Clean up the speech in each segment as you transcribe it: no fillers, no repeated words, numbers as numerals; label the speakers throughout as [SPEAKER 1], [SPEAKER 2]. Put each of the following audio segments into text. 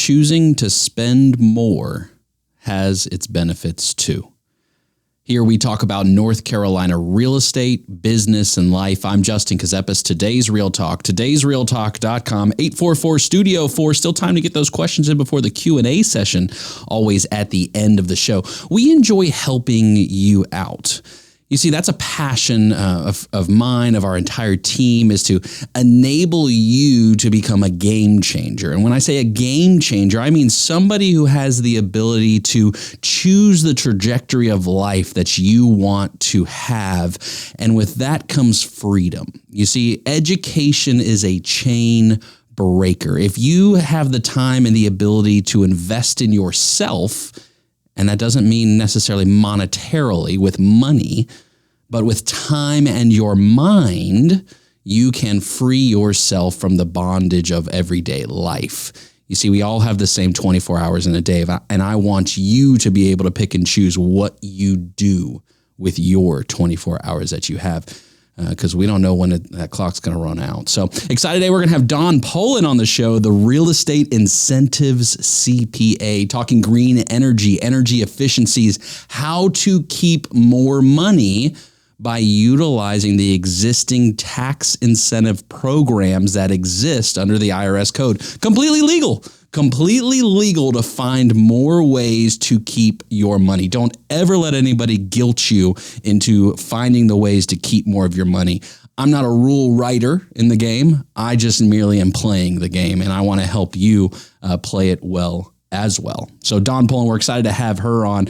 [SPEAKER 1] choosing to spend more has its benefits too. Here we talk about North Carolina real estate, business, and life. I'm Justin Kazepis. Today's Real Talk, todaysrealtalk.com, 844-STUDIO-4. Still time to get those questions in before the Q&A session, always at the end of the show. We enjoy helping you out. You see, that's a passion of mine, of our entire team, is to enable you to become a game changer. And when I say a game changer, I mean somebody who has the ability to choose the trajectory of life that you want to have. And with that comes freedom. You see, education is a chain breaker. If you have the time and the ability to invest in yourself, and that doesn't mean necessarily monetarily with money, but with time and your mind, you can free yourself from the bondage of everyday life. You see, we all have the same 24 hours in a day, and I want you to be able to pick and choose what you do with your 24 hours that you have, because we don't know when that clock's going to run out. So excited today. We're going to have Don Poland on the show, the Real Estate Incentives CPA, talking green energy, energy efficiencies, how to keep more money by utilizing the existing tax incentive programs that exist under the IRS code. Completely legal to find more ways to keep your money. Don't ever let anybody guilt you into finding the ways to keep more of your money. I'm not a rule writer in the game. I just merely am playing the game, and I want to help you play it well as well. So Don Poland, we're excited to have her on.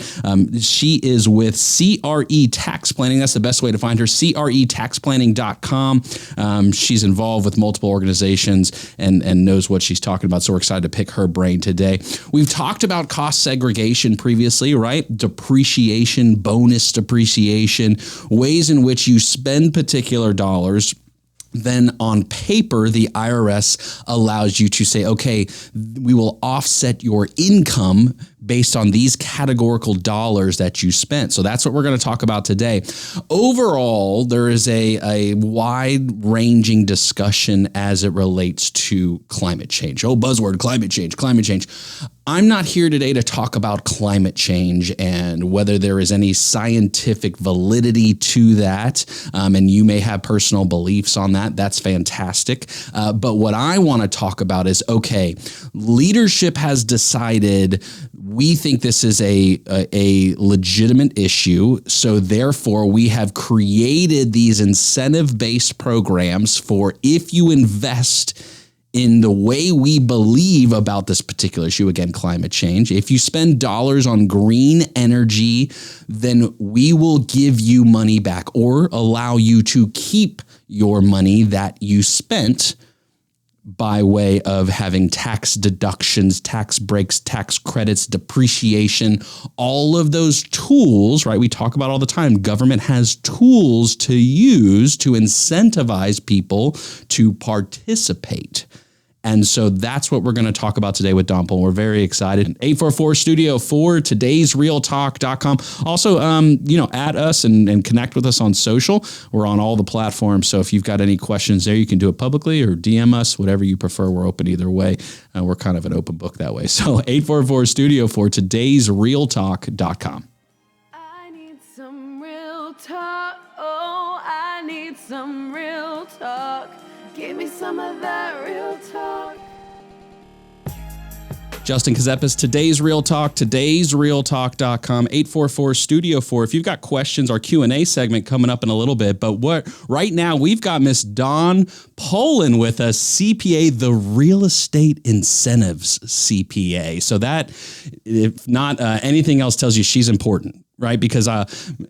[SPEAKER 1] She is with CRE Tax Planning. That's the best way to find her, CRETaxplanning.com. She's involved with multiple organizations and knows what she's talking about. So we're excited to pick her brain today. We've talked about cost segregation previously, right? Depreciation, bonus depreciation, ways in which you spend particular dollars. Then on paper, the IRS allows you to say, okay, we will offset your income based on these categorical dollars that you spent. So that's what we're going to talk about today. Overall, there is a wide-ranging discussion as it relates to climate change. Oh, buzzword, climate change. I'm not here today to talk about climate change and whether there is any scientific validity to that. And you may have personal beliefs on that. That's fantastic. But what I want to talk about is, okay, leadership has decided we think this is a legitimate issue. So therefore, we have created these incentive-based programs for if you invest in the way we believe about this particular issue, again, climate change. If you spend dollars on green energy, then we will give you money back or allow you to keep your money that you spent by way of having tax deductions, tax breaks, tax credits, depreciation, all of those tools, right? We talk about all the time. Government has tools to use to incentivize people to participate. And so that's what we're going to talk about today with Don Poland. We're very excited. 844-STUDIO-4, todaysrealtalk.com. Also, add us and connect with us on social. We're on all the platforms. So if you've got any questions there, you can do it publicly or DM us, whatever you prefer. We're open either way. We're kind of an open book that way. So 844-STUDIO-4, todaysrealtalk.com.
[SPEAKER 2] I need some real talk. Oh, I need some real talk. Give me some of that real talk.
[SPEAKER 1] Justin Kazepis, today's Real Talk, todaysrealtalk.com, 844-STUDIO-4. If you've got questions, our Q&A segment coming up in a little bit. But right now, we've got Miss Don Poland with us, CPA, the Real Estate Incentives CPA. So that, if not anything else, tells you she's important. Right? Because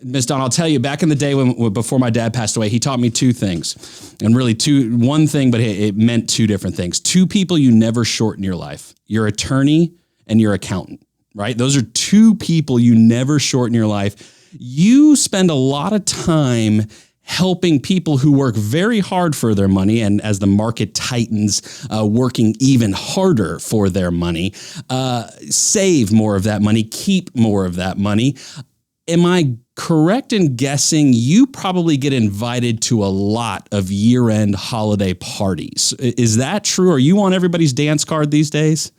[SPEAKER 1] Ms. Dawn, I'll tell you, back in the day before my dad passed away, he taught me two things. And really one thing, but it meant two different things. Two people you never short in your life, your attorney and your accountant, right? Those are two people you never short in your life. You spend a lot of time helping people who work very hard for their money, and as the market tightens, working even harder for their money, save more of that money, keep more of that money. Am I correct in guessing you probably get invited to a lot of year-end holiday parties? Is that true? Are you on everybody's dance card these days?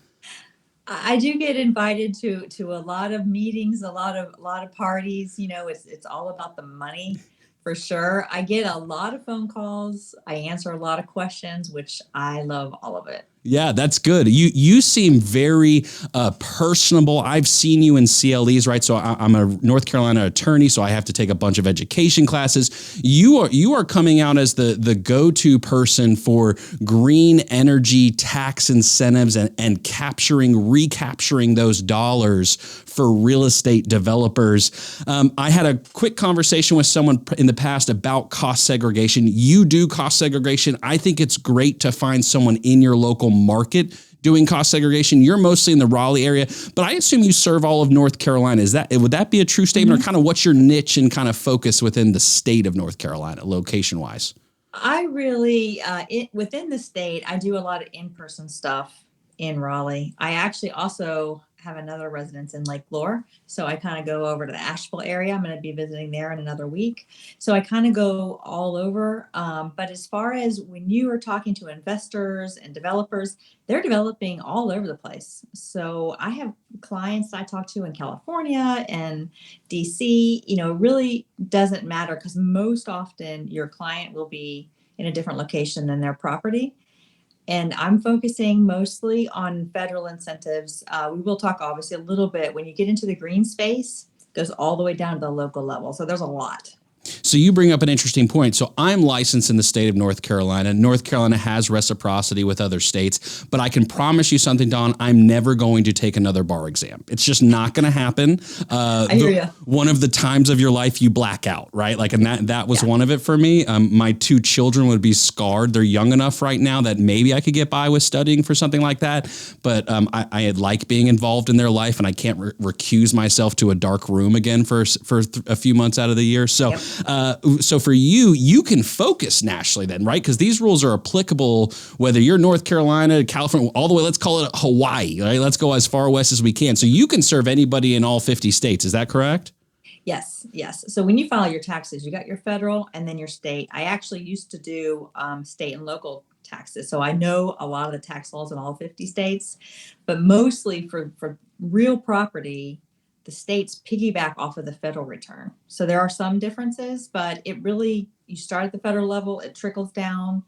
[SPEAKER 3] I do get invited to a lot of meetings, a lot of parties. It's all about the money for sure. I get a lot of phone calls. I answer a lot of questions, which I love all of it.
[SPEAKER 1] Yeah, that's good. You seem very personable. I've seen you in CLEs, right? So I'm a North Carolina attorney, so I have to take a bunch of education classes. You are coming out as the go-to person for green energy tax incentives and recapturing those dollars for real estate developers. I had a quick conversation with someone in the past about cost segregation. You do cost segregation. I think it's great to find someone in your local market doing cost segregation. You're mostly in the Raleigh area, but I assume you serve all of North Carolina. Would that be a true statement, or kind of what's your niche and kind of focus within the state of North Carolina, location wise?
[SPEAKER 3] I really, within the state, I do a lot of in-person stuff in Raleigh. I actually also have another residence in Lake Lore. So I kind of go over to the Asheville area. I'm going to be visiting there in another week. So I kind of go all over. But as far as when you are talking to investors and developers, they're developing all over the place. So I have clients I talk to in California and DC. It really doesn't matter because most often your client will be in a different location than their property. And I'm focusing mostly on federal incentives. We will talk obviously a little bit when you get into the green space, it goes all the way down to the local level. So there's a lot.
[SPEAKER 1] So you bring up an interesting point. So I'm licensed in the state of North Carolina. North Carolina has reciprocity with other states, but I can promise you something, Dawn. I'm never going to take another bar exam. It's just not going to happen.
[SPEAKER 3] I hear you.
[SPEAKER 1] One of the times of your life you black out, right? Like, and that was one of it for me. My two children would be scarred. They're young enough right now that maybe I could get by with studying for something like that. But I had like being involved in their life, and I can't recuse myself to a dark room again for a few months out of the year. So. Yep. So for you can focus nationally then, right? Because these rules are applicable whether you're North Carolina, California, all the way, let's call it Hawaii, right? Let's go as far west as we can. So you can serve anybody in all 50 states. Is that correct?
[SPEAKER 3] Yes. So when you file your taxes, you got your federal and then your state. I actually used to do state and local taxes. So I know a lot of the tax laws in all 50 states, but mostly for real property, the states piggyback off of the federal return. So there are some differences, but it really, you start at the federal level, it trickles down.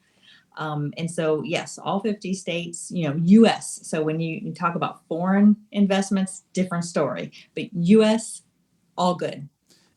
[SPEAKER 3] And so, yes, all 50 states, US. So when you talk about foreign investments, different story, but US, all good.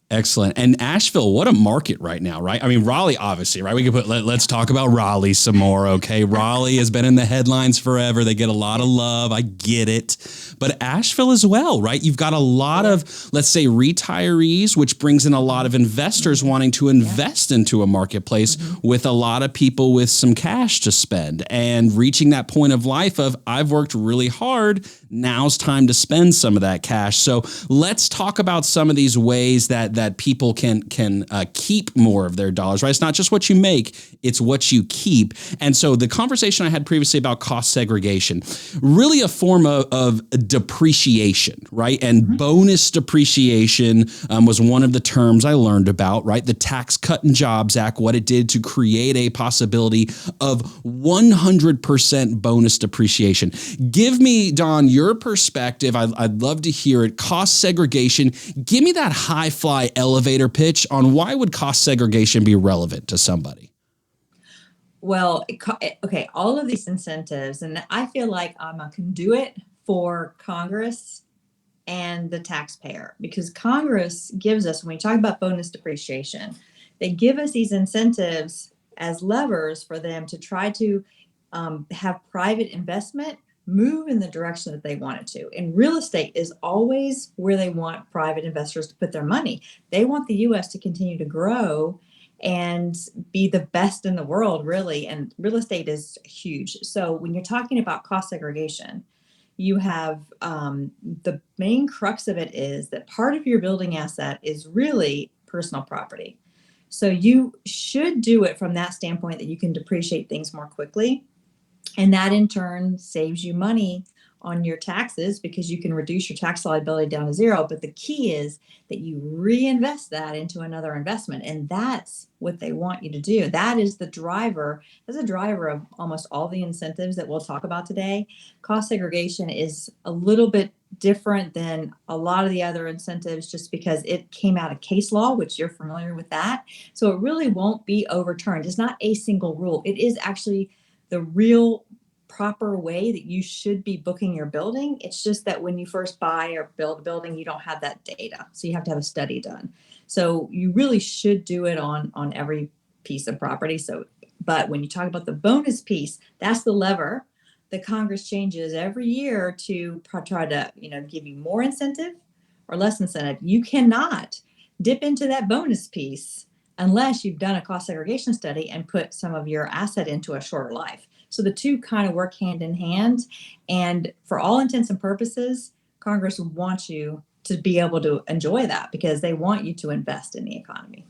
[SPEAKER 1] Excellent. And Asheville, what a market right now, right? I mean, Raleigh, obviously, right? We could let's talk about Raleigh some more, okay? Raleigh has been in the headlines forever. They get a lot of love. I get it. But Asheville as well, right? You've got a lot of, let's say, retirees, which brings in a lot of investors wanting to invest into a marketplace with a lot of people with some cash to spend and reaching that point of life of, I've worked really hard. Now's time to spend some of that cash. So let's talk about some of these ways that people can keep more of their dollars, right? It's not just what you make, it's what you keep. And so the conversation I had previously about cost segregation, really a form of depreciation, right? And bonus depreciation was one of the terms I learned about, right? The Tax Cut and Jobs Act, what it did to create a possibility of 100% bonus depreciation. Give me, Dawn, your perspective. I'd love to hear it. Cost segregation. Give me that high fly elevator pitch on why would cost segregation be relevant to somebody?
[SPEAKER 3] Well, okay, all of these incentives, and I feel like I'm a conduit for Congress and the taxpayer, because Congress gives us, when we talk about bonus depreciation, they give us these incentives as levers for them to try to have private investment move in the direction that they want it to. And real estate is always where they want private investors to put their money. They want the US to continue to grow and be the best in the world, really. And real estate is huge. So when you're talking about cost segregation, you have the main crux of it is that part of your building asset is really personal property. So you should do it from that standpoint that you can depreciate things more quickly. And that in turn saves you money on your taxes because you can reduce your tax liability down to zero. But the key is that you reinvest that into another investment. And that's what they want you to do. That is the driver. That's a driver of almost all the incentives that we'll talk about today. Cost segregation is a little bit different than a lot of the other incentives just because it came out of case law, which you're familiar with that. So it really won't be overturned. It's not a single rule. It is actually the real proper way that you should be booking your building. It's just that when you first buy or build a building, you don't have that data. So you have to have a study done. So you really should do it on every piece of property. So, but when you talk about the bonus piece, that's the lever that Congress changes every year to try to, give you more incentive or less incentive. You cannot dip into that bonus piece unless you've done a cost segregation study and put some of your asset into a shorter life. So the two kind of work hand in hand. And for all intents and purposes, Congress wants you to be able to enjoy that because they want you to invest in the economy.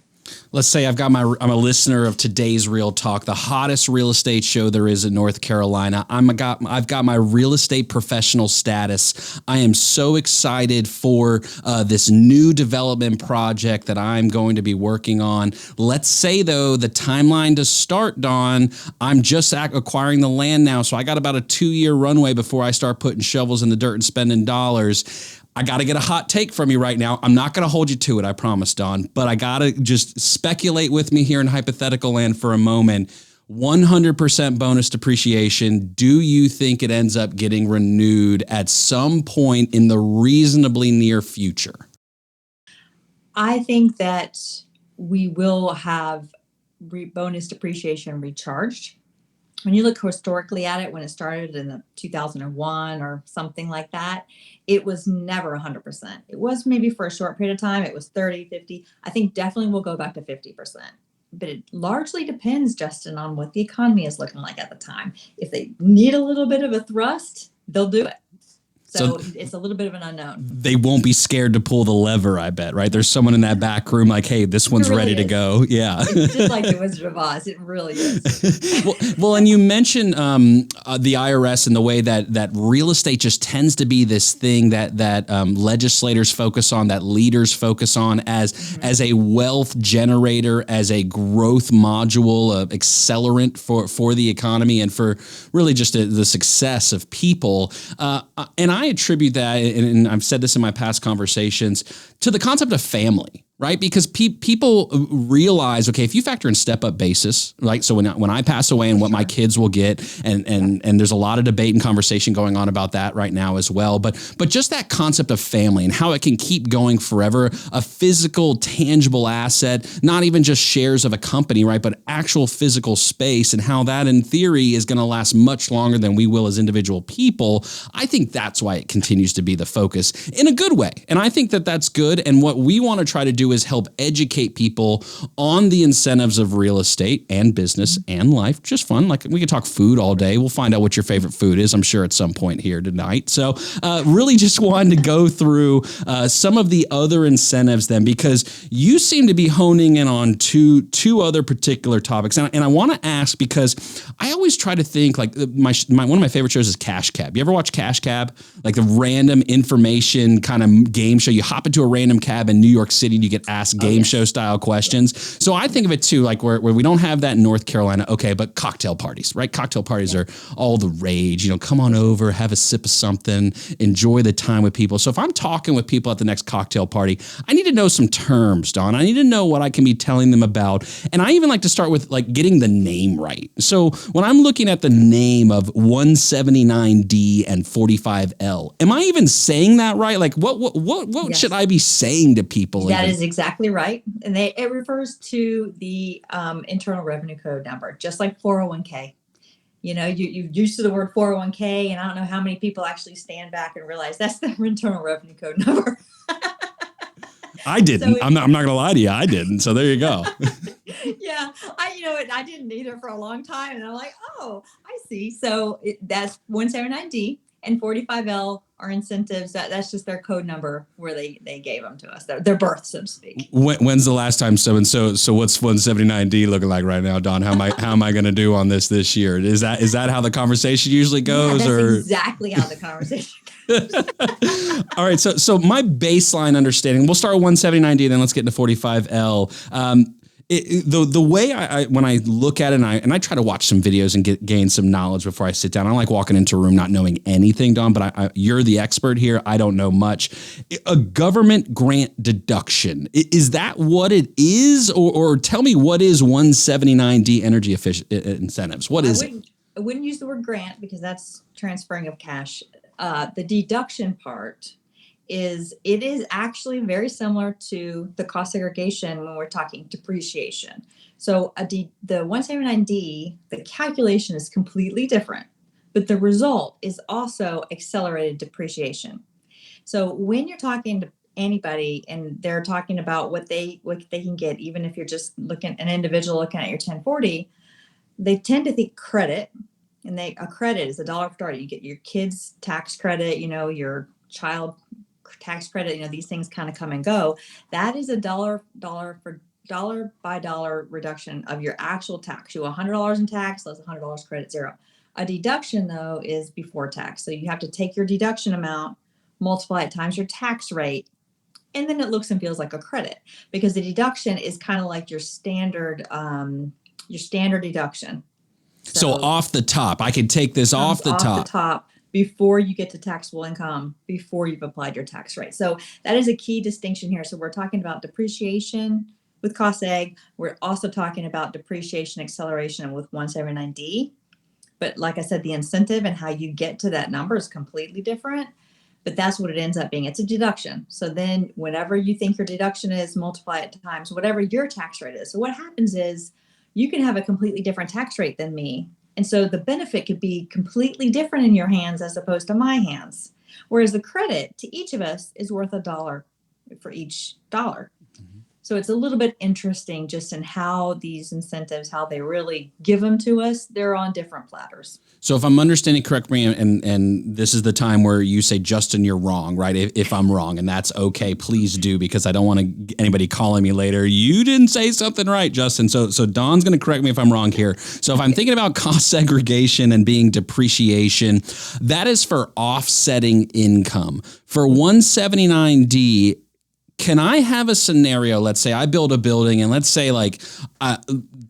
[SPEAKER 1] Let's say I'm a listener of today's Real Talk, the hottest real estate show there is in North Carolina. I've got my real estate professional status. I am so excited for this new development project that I'm going to be working on. Let's say, though, the timeline to start, Dawn, I'm just acquiring the land now, so I got about a 2-year runway before I start putting shovels in the dirt and spending dollars. I got to get a hot take from you right now. I'm not going to hold you to it, I promise, Dawn, but I got to just speculate with me here in hypothetical land for a moment. 100% bonus depreciation. Do you think it ends up getting renewed at some point in the reasonably near future?
[SPEAKER 3] I think that we will have bonus depreciation recharged. When you look historically at it, when it started in the 2001 or something like that, it was never 100%. It was maybe for a short period of time. It was 30, 50. I think definitely we'll go back to 50%. But it largely depends, Justin, on what the economy is looking like at the time. If they need a little bit of a thrust, they'll do it. So it's a little bit of an unknown.
[SPEAKER 1] They won't be scared to pull the lever, I bet, right? There's someone in that back room like, hey, this one's
[SPEAKER 3] really
[SPEAKER 1] ready to go. Yeah.
[SPEAKER 3] It's just like the Wizard of Oz. It really is.
[SPEAKER 1] well, and you mentioned the IRS and the way that real estate just tends to be this thing that legislators focus on, that leaders focus on as a wealth generator, as a growth module, accelerant for the economy and for really just the success of people. And I attribute that, and I've said this in my past conversations, to the concept of family, right? Because people realize, okay, if you factor in step-up basis, right? So when I pass away and what my kids will get, and there's a lot of debate and conversation going on about that right now as well. But just that concept of family and how it can keep going forever, a physical, tangible asset, not even just shares of a company, right? But actual physical space and how that in theory is going to last much longer than we will as individual people. I think that's why it continues to be the focus in a good way. And I think that that's good. And what we want to try to do is help educate people on the incentives of real estate and business and life. Just fun. Like we could talk food all day. We'll find out what your favorite food is, I'm sure, at some point here tonight. So really just wanted to go through some of the other incentives then, because you seem to be honing in on two other particular topics. And I want to ask, because I always try to think like one of my favorite shows is Cash Cab. You ever watch Cash Cab? Like the random information kind of game show. You hop into a random cab in New York City and you get asked game show style questions. So I think of it too, like where we don't have that in North Carolina. Okay, but cocktail parties, right? Cocktail parties are all the rage. Come on over, have a sip of something, enjoy the time with people. So if I'm talking with people at the next cocktail party, I need to know some terms, Dawn. I need to know what I can be telling them about. And I even like to start with like getting the name right. So when I'm looking at the name of 179D and 45L, am I even saying that right? Like what should I be saying to people?
[SPEAKER 3] That is exactly right. And it refers to the Internal Revenue Code number, just like 401k. You're used to the word 401k, and I don't know how many people actually stand back and realize that's the Internal Revenue Code number.
[SPEAKER 1] I didn't. So I'm not going to lie to you. I didn't. So there you go.
[SPEAKER 3] Yeah. I didn't either for a long time. And I'm like, oh, I see. So that's 179D. and 45L are incentives. That's just their code number where they gave them to us. Their birth, so to speak.
[SPEAKER 1] When's the last time? So what's 179D looking like right now, Don? How am I going to do on this year? Is that how the conversation usually goes?
[SPEAKER 3] Yeah, that's
[SPEAKER 1] or
[SPEAKER 3] exactly how the conversation goes.
[SPEAKER 1] All right. So my baseline understanding, we'll start with 179D, then let's get into 45L. The way when I look at it and I try to watch some videos and gain some knowledge before I sit down. I like walking into a room not knowing anything, Don, but you're the expert here. I don't know much. A government grant deduction, is that what it is? Or tell me, what is 179D energy incentives? What is it?
[SPEAKER 3] I wouldn't use the word grant because that's transferring of cash. The deduction part is actually very similar to the cost segregation when we're talking depreciation. So the 179D, the calculation is completely different, but the result is also accelerated depreciation. So when you're talking to anybody and they're talking about what they can get, even if you're just an individual looking at your 1040, they tend to think credit. And a credit is $1 for $1. You get your kids' tax credit, your child tax credit, these things kind of come and go. That is $1 by dollar reduction of your actual tax. You owe $100 in tax, less $100 credit, zero. A deduction, though, is before tax. So you have to take your deduction amount, multiply it times your tax rate, and then it looks and feels like a credit because the deduction is kind of like your standard deduction.
[SPEAKER 1] So off the top, I can take this off the top
[SPEAKER 3] before you get to taxable income, before you've applied your tax rate. So that is a key distinction here. So we're talking about depreciation with cost seg. We're also talking about depreciation acceleration with 179D. But like I said, the incentive and how you get to that number is completely different. But that's what it ends up being. It's a deduction. So then whenever you think your deduction is, multiply it times whatever your tax rate is. So what happens is you can have a completely different tax rate than me. And so the benefit could be completely different in your hands as opposed to my hands. Whereas the credit to each of us is worth $1 for each dollar. Mm-hmm. So it's a little bit interesting just in how these incentives, how they really give them to us. They're on different platters.
[SPEAKER 1] So if I'm understanding correctly, and this is the time where you say, Justin, you're wrong, right? If I'm wrong, and that's okay, please do, because I don't want anybody calling me later. You didn't say something right, Justin. So Dawn's going to correct me if I'm wrong here. So if I'm thinking about cost segregation and being depreciation, that is for offsetting income. For 179D, can I have a scenario? Let's say I build a building and let's say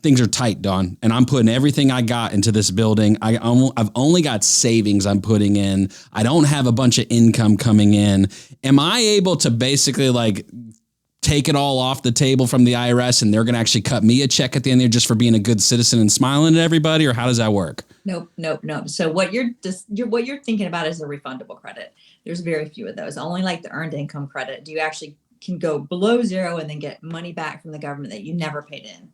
[SPEAKER 1] things are tight, Dawn, and I'm putting everything I got into this building. I've only got savings I'm putting in. I don't have a bunch of income coming in. Am I able to basically take it all off the table from the IRS and they're going to actually cut me a check at the end there just for being a good citizen and smiling at everybody? Or how does that work?
[SPEAKER 3] Nope. So what you're thinking about is a refundable credit. There's very few of those. Only like the earned income credit. Do you actually can go below zero and then get money back from the government that you never paid in.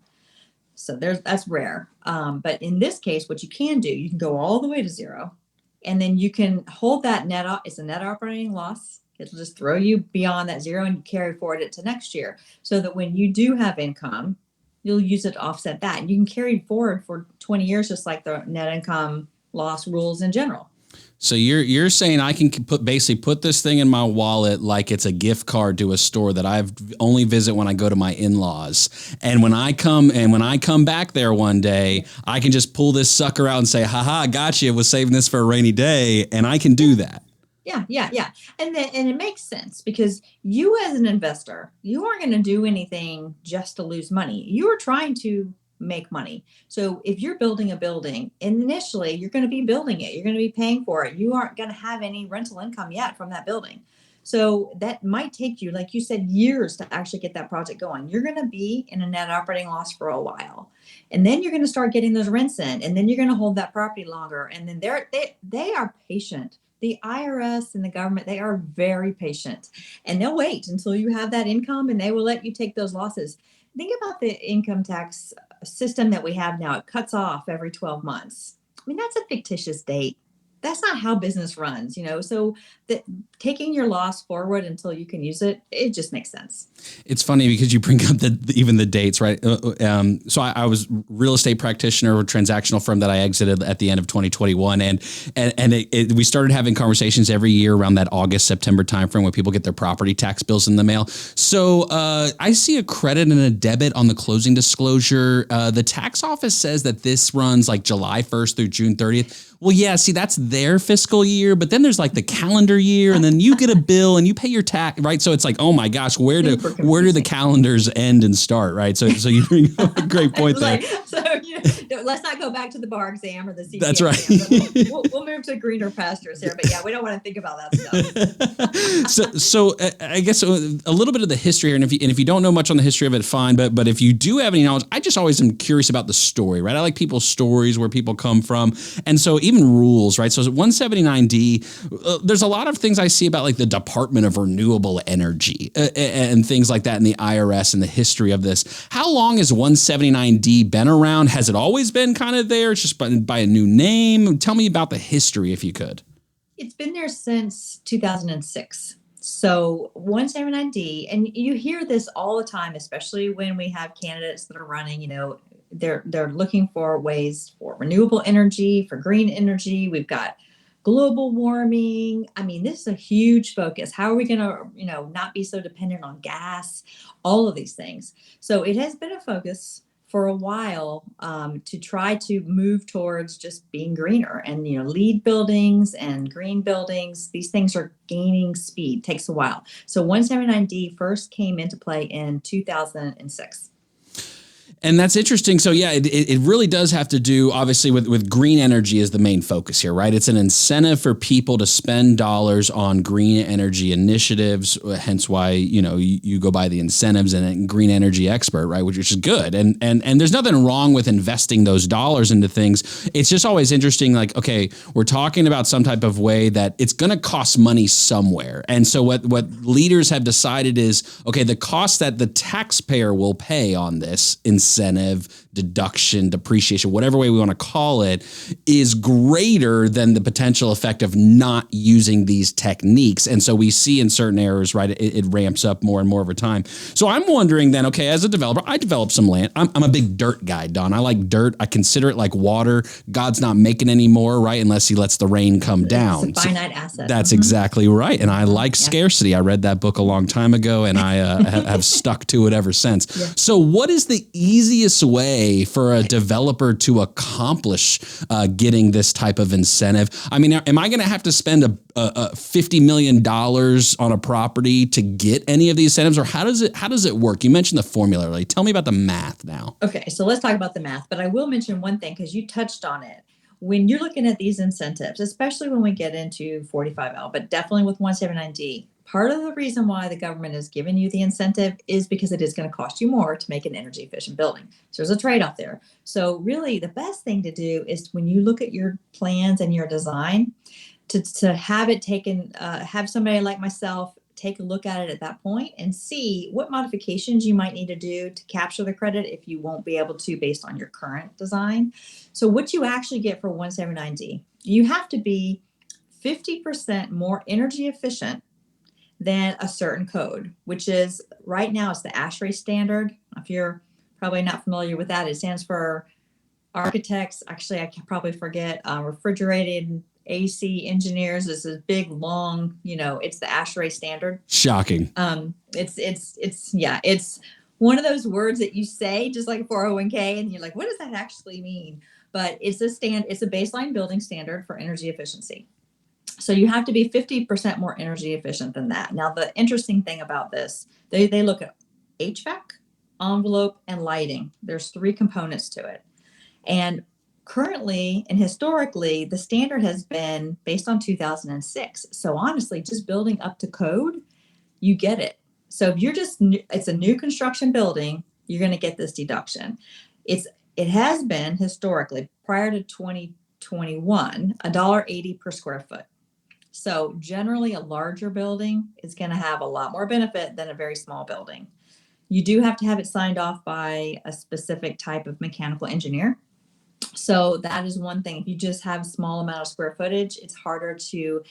[SPEAKER 3] So that's rare. But in this case, what you can do, you can go all the way to zero, and then you can hold that it's a net operating loss. It'll just throw you beyond that zero and you carry forward it to next year so that when you do have income, you'll use it to offset that. And you can carry forward for 20 years, just like the net income loss rules in general.
[SPEAKER 1] So you're saying I can put this thing in my wallet like it's a gift card to a store that I've only visit when I go to my in-laws. And when I come back there one day, I can just pull this sucker out and say, haha, gotcha, was saving this for a rainy day. And I can do that.
[SPEAKER 3] Yeah. And it makes sense because you as an investor, you aren't going to do anything just to lose money. You are trying to make money. So if you're building a building, initially you're going to be building it. You're going to be paying for it. You aren't going to have any rental income yet from that building. So that might take you, like you said, years to actually get that project going. You're going to be in a net operating loss for a while. And then you're going to start getting those rents in, and then you're going to hold that property longer. And then they are patient. The IRS and the government, they are very patient, and they'll wait until you have that income and they will let you take those losses. Think about the income tax system that we have now. It cuts off every 12 months. I mean, that's a fictitious date. that's not how business runs, you know. So that taking your loss forward until you can use it, it just makes sense.
[SPEAKER 1] It's funny because you bring up even the dates, right? So I was real estate practitioner, or transactional firm that I exited at the end of 2021, and we started having conversations every year around that August, September timeframe when people get their property tax bills in the mail. So I see a credit and a debit on the closing disclosure. The tax office says that this runs like July 1st through June 30th. Well, yeah, see, that's their fiscal year, but then there's like the calendar year, and then you get a bill and you pay your tax, right? So it's like, oh my gosh, where do the calendars end and start, right? So you bring up a great point there.
[SPEAKER 3] Let's not go back to the bar exam or the CPA
[SPEAKER 1] That's right.
[SPEAKER 3] exam. We'll move to greener pastures here, but yeah, we don't want to think about that
[SPEAKER 1] stuff. so I guess a little bit of the history here, and if you don't know much on the history of it, fine. But if you do have any knowledge, I just always am curious about the story, right? I like people's stories, where people come from, and so even rules, right? So 179D, there's a lot of things I see about like the Department of Renewable Energy and things like that in the IRS and the history of this. How long has 179D been around? Has it always been kind of there? It's just by a new name? Tell me about the history, if you could.
[SPEAKER 3] It's been there since 2006. So 179D, and you hear this all the time, especially when we have candidates that are running, you know, they're looking for ways for renewable energy, for green energy. We've got global warming. I mean, this is a huge focus. How are we going to, you know, not be so dependent on gas, all of these things. So it has been a focus for a while to try to move towards just being greener, and, you know, LEED buildings and green buildings. These things are gaining speed, takes a while. So 179D first came into play in 2006.
[SPEAKER 1] And that's interesting. So yeah, it really does have to do, obviously, with green energy as the main focus here, right? It's an incentive for people to spend dollars on green energy initiatives. Hence why, you know, you go by the incentives and green energy expert, right? Which is good. And there's nothing wrong with investing those dollars into things. It's just always interesting. Like, okay, we're talking about some type of way that it's going to cost money somewhere. And so what leaders have decided is, okay, the cost that the taxpayer will pay on this incentive, deduction, depreciation, whatever way we want to call it, is greater than the potential effect of not using these techniques. And so we see in certain areas, right, it ramps up more and more over time. So I'm wondering then, okay, as a developer, I develop some land. I'm a big dirt guy, Don. I like dirt. I consider it like water. God's not making any more, right, unless he lets the rain come down.
[SPEAKER 3] It's a finite asset.
[SPEAKER 1] That's exactly right. And I like scarcity. I read that book a long time ago, and I have stuck to it ever since. Yeah. So what is the easiest way for a developer to accomplish getting this type of incentive? I mean, am I going to have to spend a $50 million on a property to get any of these incentives, or how does it work? You mentioned the formula earlier. Tell me about the math now.
[SPEAKER 3] Okay, so let's talk about the math, but I will mention one thing because you touched on it. When you're looking at these incentives, especially when we get into 45L, but definitely with 179D, part of the reason why the government is giving you the incentive is because it is going to cost you more to make an energy efficient building. So there's a trade-off there. So really the best thing to do is, when you look at your plans and your design, to have it taken, have somebody like myself take a look at it at that point and see what modifications you might need to do to capture the credit if you won't be able to based on your current design. So what you actually get for 179D, you have to be 50% more energy efficient than a certain code, which is right now it's the ASHRAE standard. If you're probably not familiar with that, it stands for architects. Actually, I can probably forget refrigerated AC engineers. This is big, long, you know, it's the ASHRAE standard.
[SPEAKER 1] Shocking.
[SPEAKER 3] It's one of those words that you say just like 401k and you're like, what does that actually mean? But it's a baseline building standard for energy efficiency. So you have to be 50% more energy efficient than that. Now, the interesting thing about this, they look at HVAC, envelope, and lighting. There's 3 components to it. And currently and historically, the standard has been based on 2006. So honestly, just building up to code, you get it. So if you're it's a new construction building, you're going to get this deduction. It has been historically, prior to 2021, $1.80 per square foot. So generally a larger building is going to have a lot more benefit than a very small building. You do have to have it signed off by a specific type of mechanical engineer. So that is one thing. If you just have a small amount of square footage, it's harder to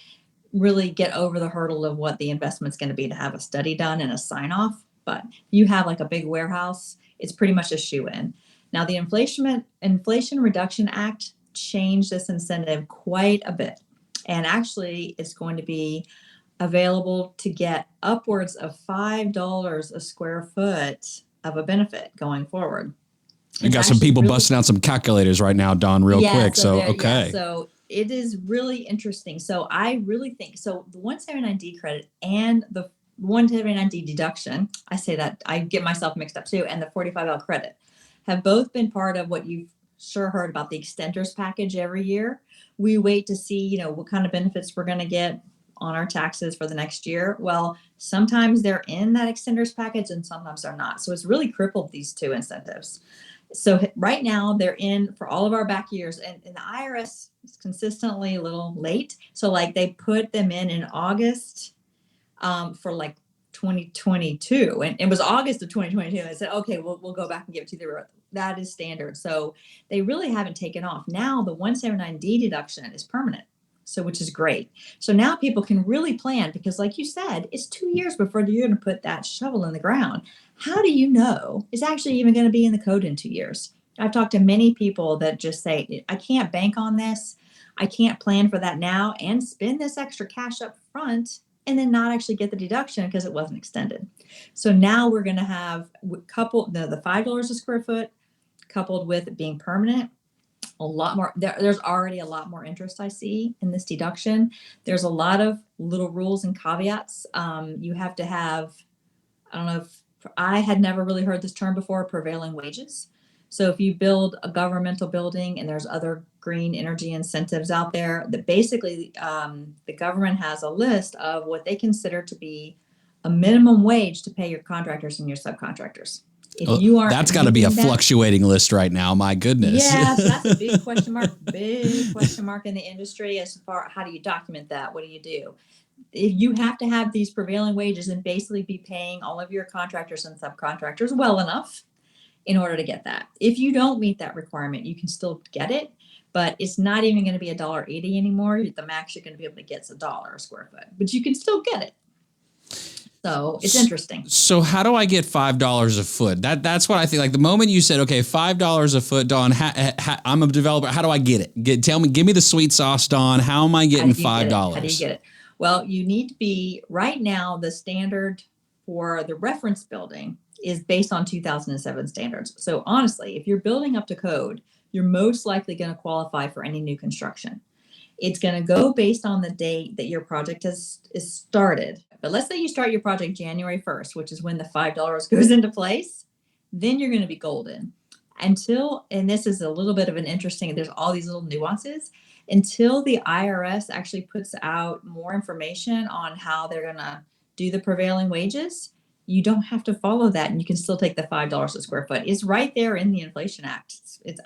[SPEAKER 3] really get over the hurdle of what the investment's going to be to have a study done and a sign off. But if you have like a big warehouse, it's pretty much a shoe in. Now, the Inflation Reduction Act changed this incentive quite a bit. And actually, it's going to be available to get upwards of $5 a square foot of a benefit going forward.
[SPEAKER 1] You got some people busting out some calculators right now, Dawn, real quick. So okay.
[SPEAKER 3] Yeah, so it is really interesting. So I really think so. The 179D credit and the 179D deduction, I say that I get myself mixed up too, and the 45L credit have both been part of what you've sure heard about the extenders package every year. We wait to see, what kind of benefits we're going to get on our taxes for the next year. Well, sometimes they're in that extenders package and sometimes they're not. So it's really crippled these two incentives. So right now they're in for all of our back years, and the IRS is consistently a little late. So like they put them in August for like 2022, and it was August of 2022. I said, okay, we'll go back and give it to you. That is standard. So they really haven't taken off. Now the 179D deduction is permanent. So, which is great. So now people can really plan because like you said, it's 2 years before you're going to put that shovel in the ground. How do you know it's actually even going to be in the code in 2 years? I've talked to many people that just say, I can't bank on this. I can't plan for that now and spend this extra cash up front and then not actually get the deduction because it wasn't extended. So now we're going to have the $5 a square foot coupled with it being permanent. A lot more there's already a lot more interest I see in this deduction. There's a lot of little rules and caveats. You have to have, I don't know if I had never really heard this term before, prevailing wages. So if you build a governmental building and there's other green energy incentives out there, that basically the government has a list of what they consider to be a minimum wage to pay your contractors and your subcontractors. If you aren't,
[SPEAKER 1] that's got to be a fluctuating list right now. My goodness.
[SPEAKER 3] Yeah, so that's a big question mark. Big question mark in the industry as far how do you document that? What do you do? If you have to have these prevailing wages and basically be paying all of your contractors and subcontractors well enough in order to get that. If you don't meet that requirement, you can still get it, but it's not even going to be $1.80 anymore. The max you're going to be able to get is $1 a square foot, but you can still get it. So it's interesting.
[SPEAKER 1] So how do I get $5 a foot? That's what I think. Like the moment you said, okay, $5 a foot, Dawn, I'm a developer. How do I get it? Give me the sweet sauce, Dawn. How am I getting $5?
[SPEAKER 3] How do you get it? Well, you need to be right now. The standard for the reference building is based on 2007 standards. So honestly, if you're building up to code, you're most likely going to qualify for any new construction. It's going to go based on the date that your project is started. But let's say you start your project January 1st, which is when the $5 goes into place, then you're going to be golden. And this is a little bit of an interesting, there's all these little nuances, until the IRS actually puts out more information on how they're going to do the prevailing wages, you don't have to follow that and you can still take the $5 a square foot. It's right there in the Inflation Act.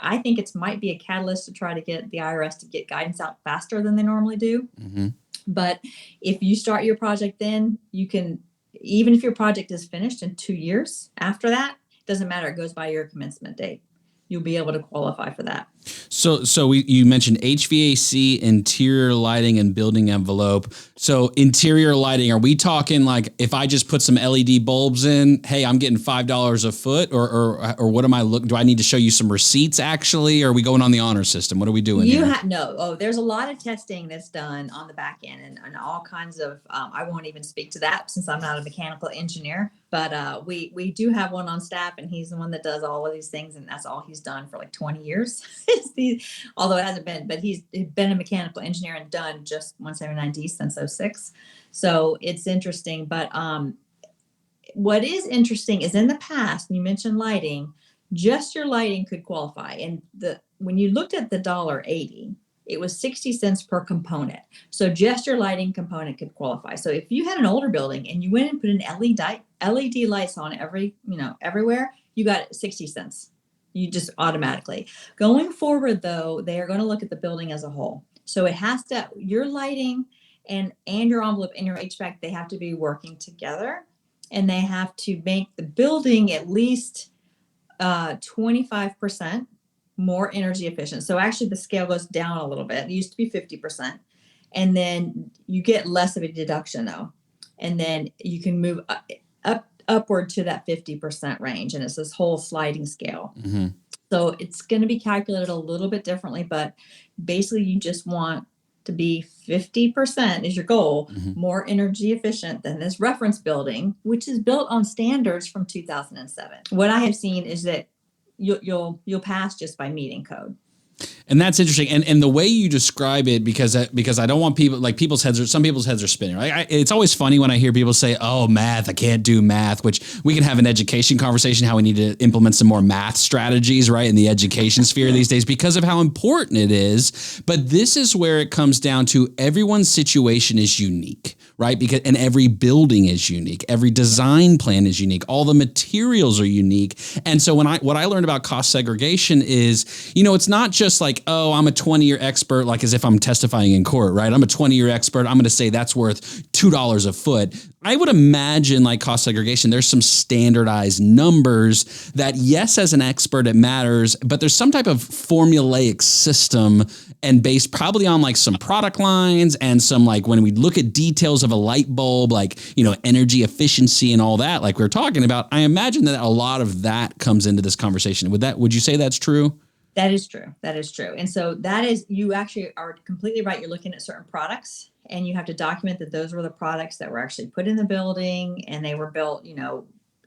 [SPEAKER 3] I think it might be a catalyst to try to get the IRS to get guidance out faster than they normally do. Mm-hmm. But if you start your project then, you can, even if your project is finished in 2 years after that, it doesn't matter. It goes by your commencement date. You'll be able to qualify for that.
[SPEAKER 1] So you mentioned HVAC, interior lighting, and building envelope. So interior lighting, are we talking like if I just put some LED bulbs in, hey, I'm getting $5 a foot, or what am I looking? Do I need to show you some receipts actually? Or are we going on the honor system? What are we doing here?
[SPEAKER 3] There's a lot of testing that's done on the back end and all kinds of. I won't even speak to that since I'm not a mechanical engineer. But we do have one on staff, and he's the one that does all of these things, and that's all he's done for like 20 years. Although it hasn't been, but he's been a mechanical engineer and done just 179D since 2006. So it's interesting. But what is interesting is in the past, you mentioned lighting, just your lighting could qualify. And when you looked at the $1.80, it was 60 cents per component. So just your lighting component could qualify. So if you had an older building and you went and put an LED lights on everywhere, you got 60 cents. You just automatically. Going forward though, they are going to look at the building as a whole. So it has to, your lighting and your envelope and your HVAC, they have to be working together, and they have to make the building at least 25% more energy efficient. So actually the scale goes down a little bit. It used to be 50%. And then you get less of a deduction though. And then you can move upward to that 50% range. And it's this whole sliding scale.
[SPEAKER 1] Mm-hmm.
[SPEAKER 3] So it's going to be calculated a little bit differently, but basically you just want to be 50% is your goal, more energy efficient than this reference building, which is built on standards from 2007. What I have seen is that you'll pass just by meeting code.
[SPEAKER 1] And that's interesting. And the way you describe it, because I don't want people, like some people's heads are spinning, right? It's always funny when I hear people say, oh, math, I can't do math, which we can have an education conversation, how we need to implement some more math strategies, right? In the education sphere these days, because of how important it is. But this is where it comes down to everyone's situation is unique, right? And every building is unique. Every design plan is unique. All the materials are unique. And so what I learned about cost segregation is, it's not just like, oh, I'm a 20-year expert, like as if I'm testifying in court, right? I'm a 20-year expert. I'm going to say that's worth $2 a foot. I would imagine like cost segregation, there's some standardized numbers that, yes, as an expert, it matters, but there's some type of formulaic system and based probably on like some product lines and some like when we look at details of a light bulb, like, energy efficiency and all that, like we we're talking about, I imagine that a lot of that comes into this conversation. Would you say that's true?
[SPEAKER 3] That is true. That is true. And so you actually are completely right. You're looking at certain products and you have to document that those were the products that were actually put in the building and they were built,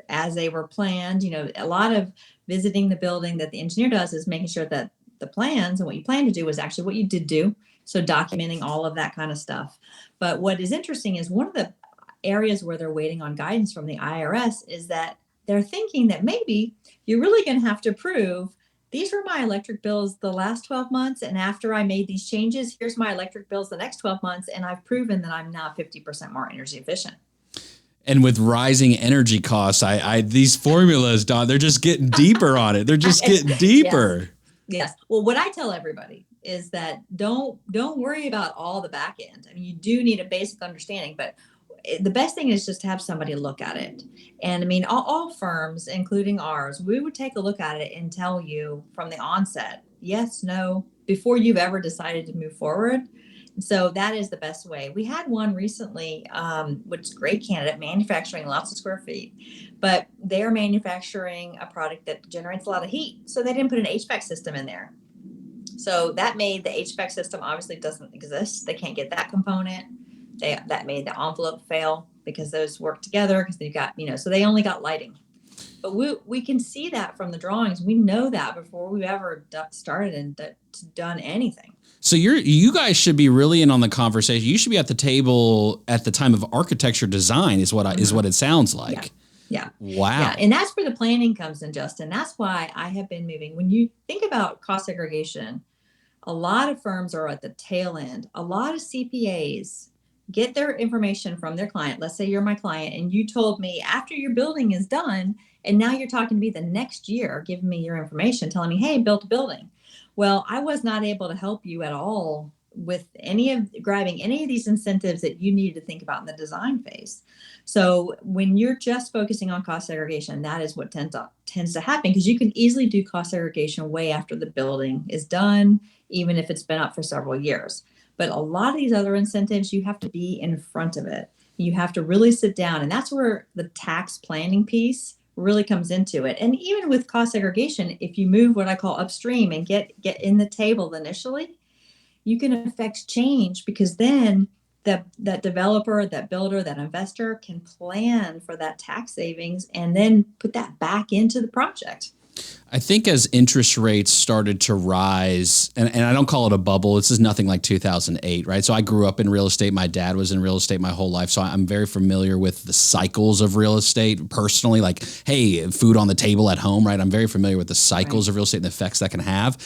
[SPEAKER 3] as they were planned. A lot of visiting the building that the engineer does is making sure that the plans and what you plan to do was actually what you did do. So documenting all of that kind of stuff. But what is interesting is one of the areas where they're waiting on guidance from the IRS is that they're thinking that maybe you're really going to have to prove these were my electric bills the last 12 months. And after I made these changes, here's my electric bills the next 12 months. And I've proven that I'm now 50% more energy efficient.
[SPEAKER 1] And with rising energy costs, these formulas, Dawn, they're just getting deeper on it. They're just getting deeper.
[SPEAKER 3] Yes. Well, what I tell everybody is that don't worry about all the back end. I mean, you do need a basic understanding, but the best thing is just to have somebody look at it. And I mean, all firms, including ours, we would take a look at it and tell you from the onset, yes, no, before you've ever decided to move forward. So that is the best way. We had one recently, which is a great candidate, manufacturing lots of square feet, but they're manufacturing a product that generates a lot of heat. So they didn't put an HVAC system in there. So that made the HVAC system obviously doesn't exist. They can't get that component. That made the envelope fail because those work together because they've got, so they only got lighting. But we can see that from the drawings. We know that before we've ever started and done anything.
[SPEAKER 1] So you guys should be really in on the conversation. You should be at the table at the time of architecture design is what it sounds like.
[SPEAKER 3] Yeah.
[SPEAKER 1] Wow.
[SPEAKER 3] Yeah. And that's where the planning comes in, Justin. That's why I have been moving. When you think about cost segregation, a lot of firms are at the tail end. A lot of CPAs get their information from their client. Let's say you're my client and you told me after your building is done, and now you're talking to me the next year, giving me your information, telling me, hey, built a building. Well, I was not able to help you at all with grabbing any of these incentives that you needed to think about in the design phase. So when you're just focusing on cost segregation, that is what tends to happen because you can easily do cost segregation way after the building is done, even if it's been up for several years. But a lot of these other incentives, you have to be in front of it. You have to really sit down. And that's where the tax planning piece really comes into it. And even with cost segregation, if you move what I call upstream and get in the table initially, you can affect change because then that developer, that builder, that investor can plan for that tax savings and then put that back into the project.
[SPEAKER 1] I think as interest rates started to rise, and I don't call it a bubble, this is nothing like 2008, right? So I grew up in real estate. My dad was in real estate my whole life. So I'm very familiar with the cycles of real estate personally, like, hey, food on the table at home, right? I'm very familiar with the cycles of real estate and the effects that can have.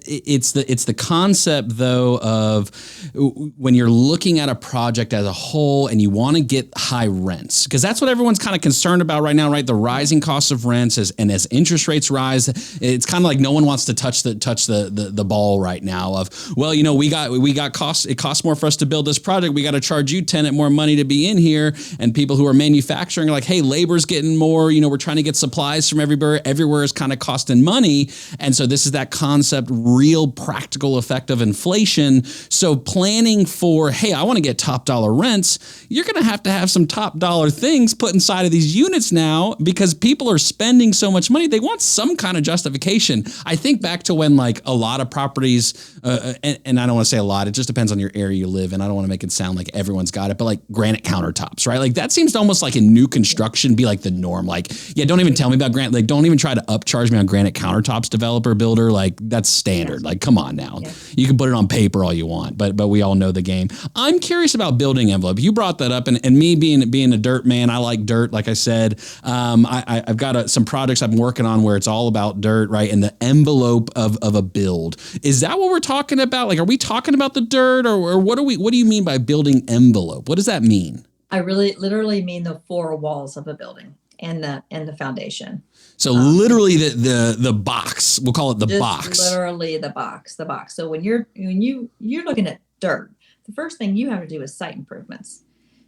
[SPEAKER 1] It's the concept, though, of when you're looking at a project as a whole and you want to get high rents, because that's what everyone's kind of concerned about right now, right? The rising cost of rents and as interest rates rise. It's kind of like no one wants to touch the ball right now of, well, we got costs. It costs more for us to build this project. We got to charge you tenant more money to be in here. And people who are manufacturing are like, hey, labor's getting more, we're trying to get supplies from everywhere. Everywhere is kind of costing money. And so this is that concept, real practical effect of inflation. So planning for, hey, I want to get top dollar rents. You're going to have some top dollar things put inside of these units now, because people are spending so much money. They want some kind of justification. I think back to when like a lot of properties, and I don't want to say a lot, it just depends on your area you live in. I don't want to make it sound like everyone's got it, but like granite countertops, right? Like that seems to almost like in new construction be like the norm. Like, yeah, don't even tell me about granite. Like, don't even try to upcharge me on granite countertops, developer, builder. Like that's standard. Like, come on now. Yeah. You can put it on paper all you want, but we all know the game. I'm curious about building envelope. You brought that up, and me being a dirt man, I like dirt. Like I said, I've got some projects I'm working on where it's all about dirt, right? And the envelope of a build. Is that what we're talking about? Like, are we talking about the dirt, or what do you mean by building envelope? What does that mean?
[SPEAKER 3] I really literally mean the four walls of a building and the foundation.
[SPEAKER 1] So literally the box, we'll call it the box.
[SPEAKER 3] Literally the box. So when you're looking at dirt, the first thing you have to do is site improvements.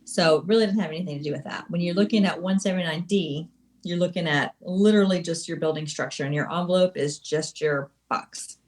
[SPEAKER 3] So it really doesn't have anything to do with that. When you're looking at 179D, you're looking at literally just your building structure, and your envelope is just your box.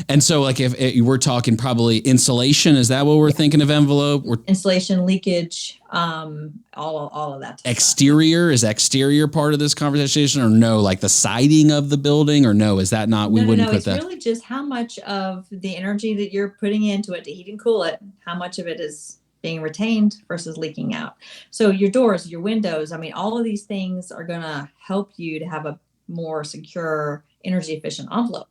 [SPEAKER 1] And so like if we're talking probably insulation, is that what we're thinking of envelope?
[SPEAKER 3] Insulation, leakage, all of that.
[SPEAKER 1] Exterior, is exterior part of this conversation, or no? Like the siding of the building, or no? Is that not? We wouldn't put that.
[SPEAKER 3] It's really just how much of the energy that you're putting into it to heat and cool it, how much of it is being retained versus leaking out. So your doors, your windows, I mean, all of these things are going to help you to have a more secure, energy efficient envelope.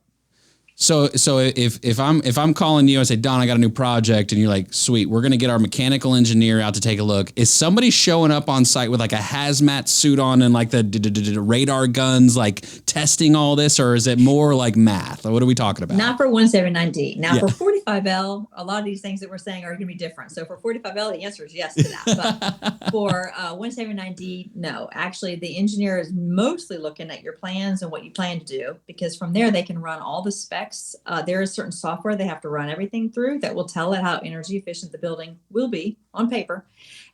[SPEAKER 1] So if I'm calling you and say, Don, I got a new project, and you're like, sweet, we're going to get our mechanical engineer out to take a look. Is somebody showing up on site with like a hazmat suit on and like the radar guns, like testing all this, or is it more like math? What are we talking about?
[SPEAKER 3] Not for 179D. Now for 45L, a lot of these things that we're saying are going to be different. So for 45L, the answer is yes to that. But for 179D, no. Actually, the engineer is mostly looking at your plans and what you plan to do, because from there they can run all the specs. There is certain software they have to run everything through that will tell it how energy efficient the building will be on paper.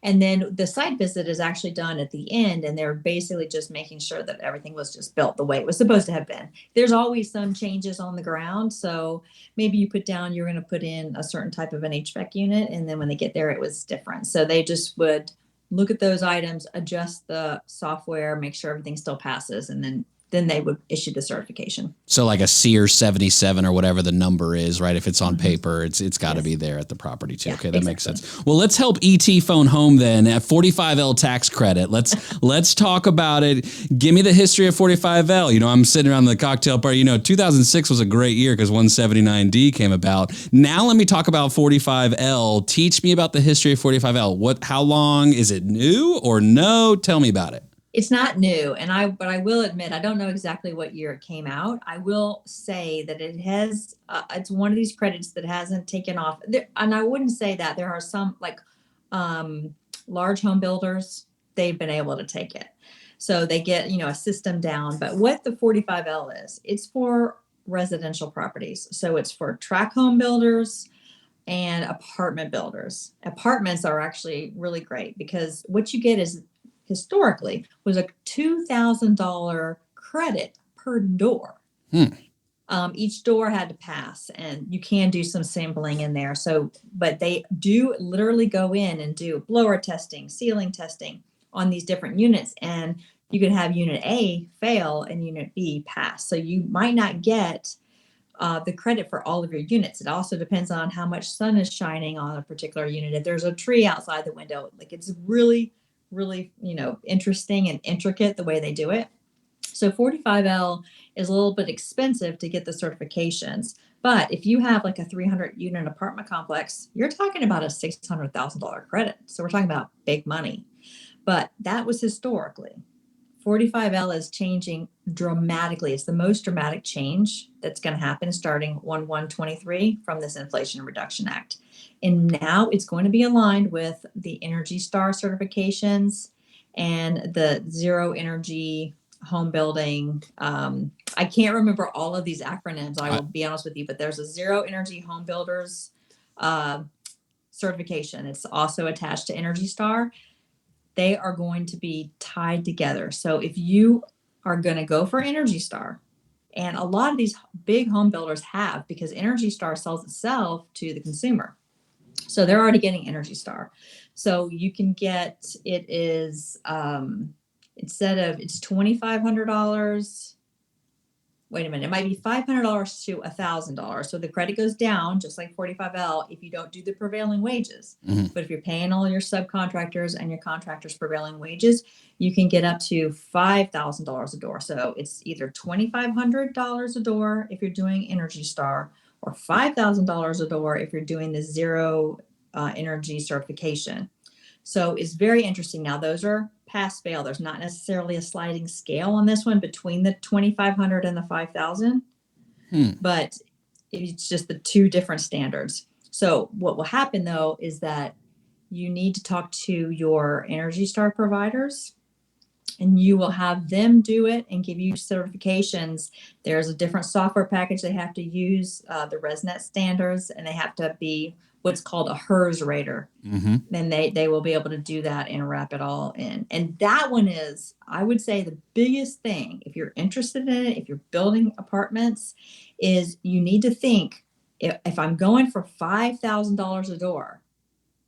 [SPEAKER 3] And then the site visit is actually done at the end, and they're basically just making sure that everything was just built the way it was supposed to have been. There's always some changes on the ground. So maybe you put down, you're going to put in a certain type of an HVAC unit, and then when they get there, it was different. So they just would look at those items, adjust the software, make sure everything still passes, and then they would issue the certification.
[SPEAKER 1] So like a Sears 77 or whatever the number is, right? If it's on paper, it's got to be there at the property too. Yeah, okay, that makes sense. Well, let's help ET phone home then at 45L tax credit. Let's talk about it. Give me the history of 45L. I'm sitting around the cocktail party. 2006 was a great year because 179D came about. Now let me talk about 45L. Teach me about the history of 45L. How long is it new or no? Tell me about it.
[SPEAKER 3] It's not new, but I will admit I don't know exactly what year it came out. I will say that it has. It's one of these credits that hasn't taken off. And I wouldn't say that there are some like large home builders. They've been able to take it, so they get a system down. But what the 45L is, it's for residential properties. So it's for tract home builders and apartment builders. Apartments are actually really great because what you get is, historically, was a $2,000 credit per door. Each door had to pass, and you can do some sampling in there. So, but they do literally go in and do blower testing, ceiling testing on these different units, and you can have unit A fail and unit B pass. So you might not get the credit for all of your units. It also depends on how much sun is shining on a particular unit. If there's a tree outside the window, like it's really interesting and intricate the way they do it. So 45L is a little bit expensive to get the certifications. But if you have like a 300 unit apartment complex, you're talking about a $600,000 credit. So we're talking about big money. But that was historically. 45L is changing dramatically. It's the most dramatic change that's going to happen starting 1/1/23 from this Inflation Reduction Act. And now it's going to be aligned with the Energy Star certifications and the Zero Energy home building. I can't remember all of these acronyms. I will be honest with you, but there's a Zero Energy Home Builders certification. It's also attached to Energy Star. They are going to be tied together. So if you are going to go for Energy Star, and a lot of these big home builders have, because Energy Star sells itself to the consumer. So they're already getting Energy Star. So you can get, it is, instead of, it's $2,500. Wait a minute, it might be $500 to $1,000. So the credit goes down, just like 45L, if you don't do the prevailing wages.
[SPEAKER 1] Mm-hmm.
[SPEAKER 3] But if you're paying all your subcontractors and your contractors prevailing wages, you can get up to $5,000 a door. So it's either $2,500 a door if you're doing Energy Star, or $5,000 a door if you're doing the Zero Energy certification. So it's very interesting. Now, those are pass fail. There's not necessarily a sliding scale on this one between the 2,500 and the 5,000, but it's just the two different standards. So what will happen though is that you need to talk to your Energy Star providers, and you will have them do it and give you certifications. There's a different software package they have to use, the ResNet standards, and they have to be what's called a HERS rater.
[SPEAKER 1] Mm-hmm.
[SPEAKER 3] Then they will be able to do that and wrap it all in. And that one is, I would say, the biggest thing, if you're interested in it, if you're building apartments, is you need to think, if I'm going for $5,000 a door,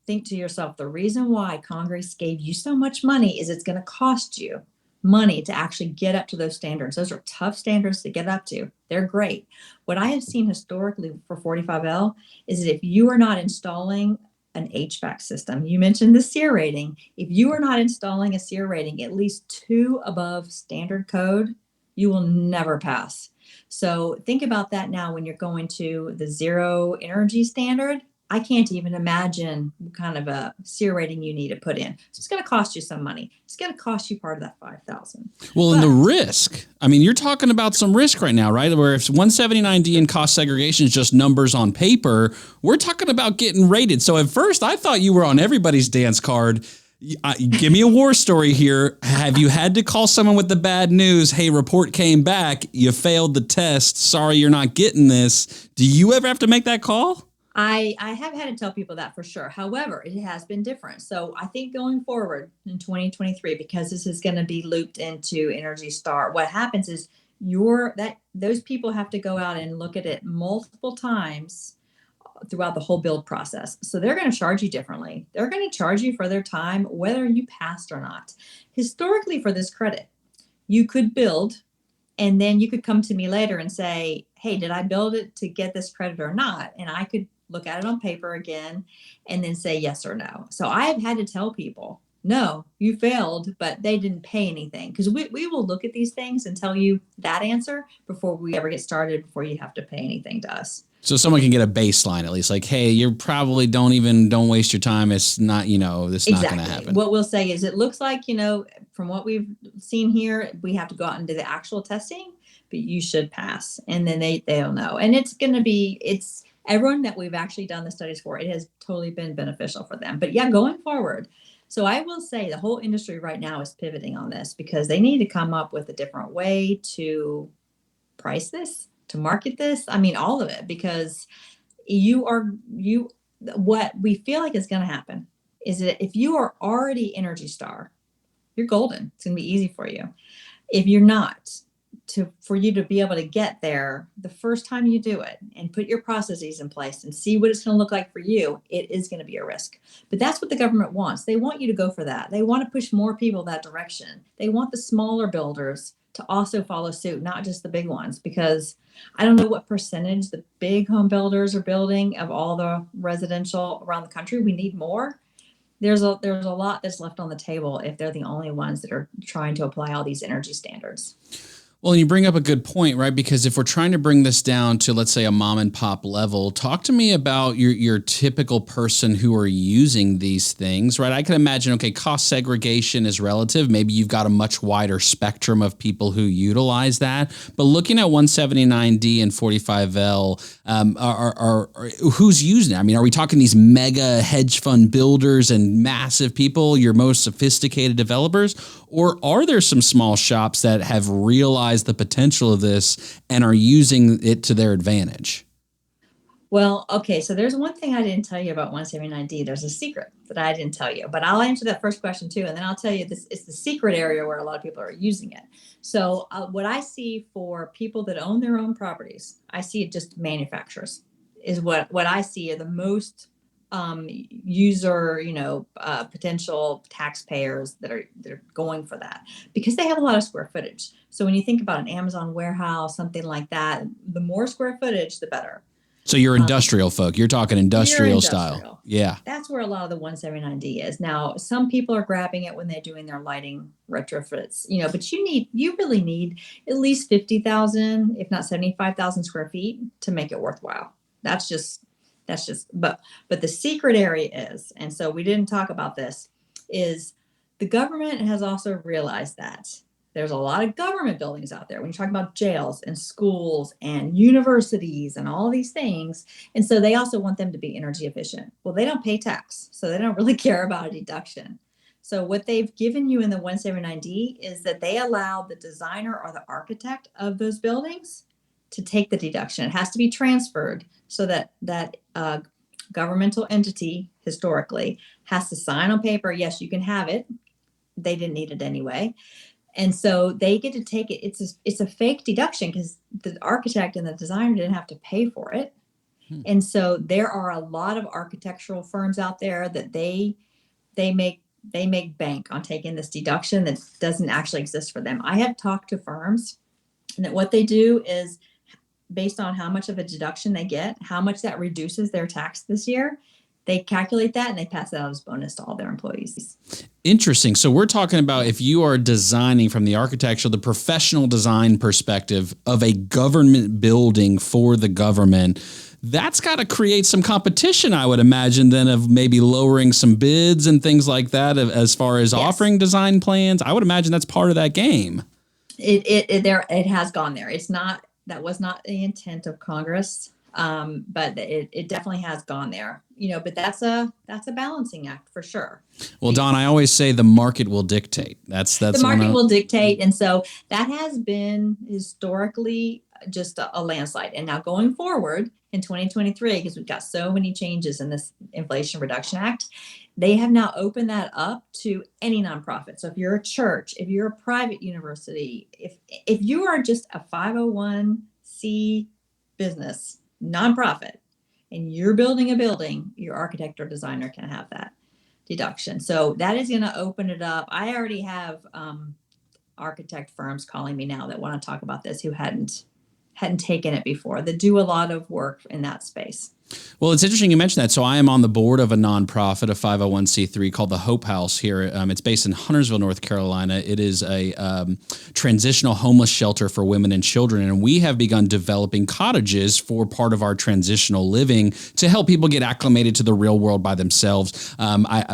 [SPEAKER 3] think to yourself, the reason why Congress gave you so much money is it's going to cost you money to actually get up to those standards. Those are tough standards to get up to. They're great. What I have seen historically for 45L is that if you are not installing an HVAC system, you mentioned the SEER rating. If you are not installing a SEER rating at least 2 above standard code, you will never pass. So think about that now when you're going to the Zero Energy standard. I can't even imagine what kind of a SEER rating you need to put in. So it's going to cost you some money. It's going to cost you part of that $5,000.
[SPEAKER 1] Well, and the risk, I mean, you're talking about some risk right now, right? Where if 179D and cost segregation is just numbers on paper, we're talking about getting rated. So at first I thought you were on everybody's dance card. Give me a war story here. Have you had to call someone with the bad news? Hey, report came back. You failed the test. Sorry, you're not getting this. Do you ever have to make that call?
[SPEAKER 3] I have had to tell people that for sure. However, it has been different. So I think going forward in 2023, because this is going to be looped into Energy Star, what happens is those people have to go out and look at it multiple times throughout the whole build process. So they're going to charge you differently. They're going to charge you for their time, whether you passed or not. Historically, for this credit, you could build, and then you could come to me later and say, hey, did I build it to get this credit or not? And I could look at it on paper again and then say yes or no. So I have had to tell people, no, you failed, but they didn't pay anything. Because we will look at these things and tell you that answer before we ever get started, before you have to pay anything to us.
[SPEAKER 1] So someone can get a baseline at least, like, hey, you probably don't waste your time. It's not, this is not going to happen.
[SPEAKER 3] What we'll say is, it looks like, from what we've seen here, we have to go out and do the actual testing, but you should pass. And then they'll know. And it's everyone that we've actually done the studies for, it has totally been beneficial for them. But yeah, going forward. So I will say the whole industry right now is pivoting on this, because they need to come up with a different way to price this, to market this. I mean, all of it, because what we feel like is going to happen is that if you are already Energy Star, you're golden. It's going to be easy for you. If you're not, for you to be able to get there the first time you do it and put your processes in place and see what it's going to look like for you, it is going to be a risk. But that's what the government wants. They want you to go for that. They want to push more people that direction. They want the smaller builders to also follow suit, not just the big ones, because I don't know what percentage the big home builders are building of all the residential around the country. We need more. There's a lot that's left on the table if they're the only ones that are trying to apply all these energy standards.
[SPEAKER 1] Well, you bring up a good point, right? Because if we're trying to bring this down to, let's say, a mom and pop level, talk to me about your typical person who are using these things, right? I can imagine, okay, cost segregation is relative. Maybe you've got a much wider spectrum of people who utilize that. But looking at 179D and 45L, who's using it? I mean, are we talking these mega hedge fund builders and massive people, your most sophisticated developers? Or are there some small shops that have realized the potential of this and are using it to their advantage?
[SPEAKER 3] Well, okay, so there's one thing I didn't tell you about 179D. There's a secret that I didn't tell you, but I'll answer that first question too, and then I'll tell you this. It's the secret area where a lot of people are using it. So what I see for people that own their own properties, I see it just manufacturers is what I see are the most user, potential taxpayers that are going for that because they have a lot of square footage. So when you think about an Amazon warehouse, something like that, the more square footage, the better.
[SPEAKER 1] So you're industrial folk. You're talking industrial
[SPEAKER 3] Industrial.
[SPEAKER 1] style. Yeah.
[SPEAKER 3] That's where a lot of the 179D is. Now, some people are grabbing it when they're doing their lighting retrofits, but you really need at least 50,000, if not 75,000 square feet to make it worthwhile. But the secret area is, and so we didn't talk about this, is the government has also realized that there's a lot of government buildings out there when you talk about jails and schools and universities and all these things. And so they also want them to be energy efficient. Well, they don't pay tax, so they don't really care about a deduction. So what they've given you in the 179D is that they allow the designer or the architect of those buildings to take the deduction. It has to be transferred so that governmental entity historically has to sign on paper. Yes, you can have it. They didn't need it anyway. And so they get to take it. It's a fake deduction because the architect and the designer didn't have to pay for it. And so there are a lot of architectural firms out there that they make bank on taking this deduction that doesn't actually exist for them. I have talked to firms and that what they do is based on how much of a deduction they get, how much that reduces their tax this year. They calculate that and they pass it out as bonus to all their employees.
[SPEAKER 1] Interesting. So we're talking about if you are designing from the architectural, the professional design perspective of a government building for the government, that's got to create some competition, I would imagine, then of maybe lowering some bids and things like that as far as offering design plans. I would imagine that's part of that game.
[SPEAKER 3] It has gone there. That was not the intent of Congress. But it definitely has gone there, but that's a balancing act for sure.
[SPEAKER 1] Well, Dawn, I always say the market will dictate. That's
[SPEAKER 3] the market will dictate. And so that has been historically just a landslide. And now going forward in 2023, because we've got so many changes in this Inflation Reduction Act, they have now opened that up to any nonprofit. So if you're a church, if you're a private university, if you are just a 501c business, nonprofit, and you're building a building, your architect or designer can have that deduction. So that is going to open it up. I already have architect firms calling me now that want to talk about this who hadn't taken it before, that do a lot of work in that space.
[SPEAKER 1] Well, it's interesting you mentioned that. So I am on the board of a nonprofit, a 501c3 called the Hope House here. It's based in Huntersville, North Carolina. It is a transitional homeless shelter for women and children. And we have begun developing cottages for part of our transitional living to help people get acclimated to the real world by themselves.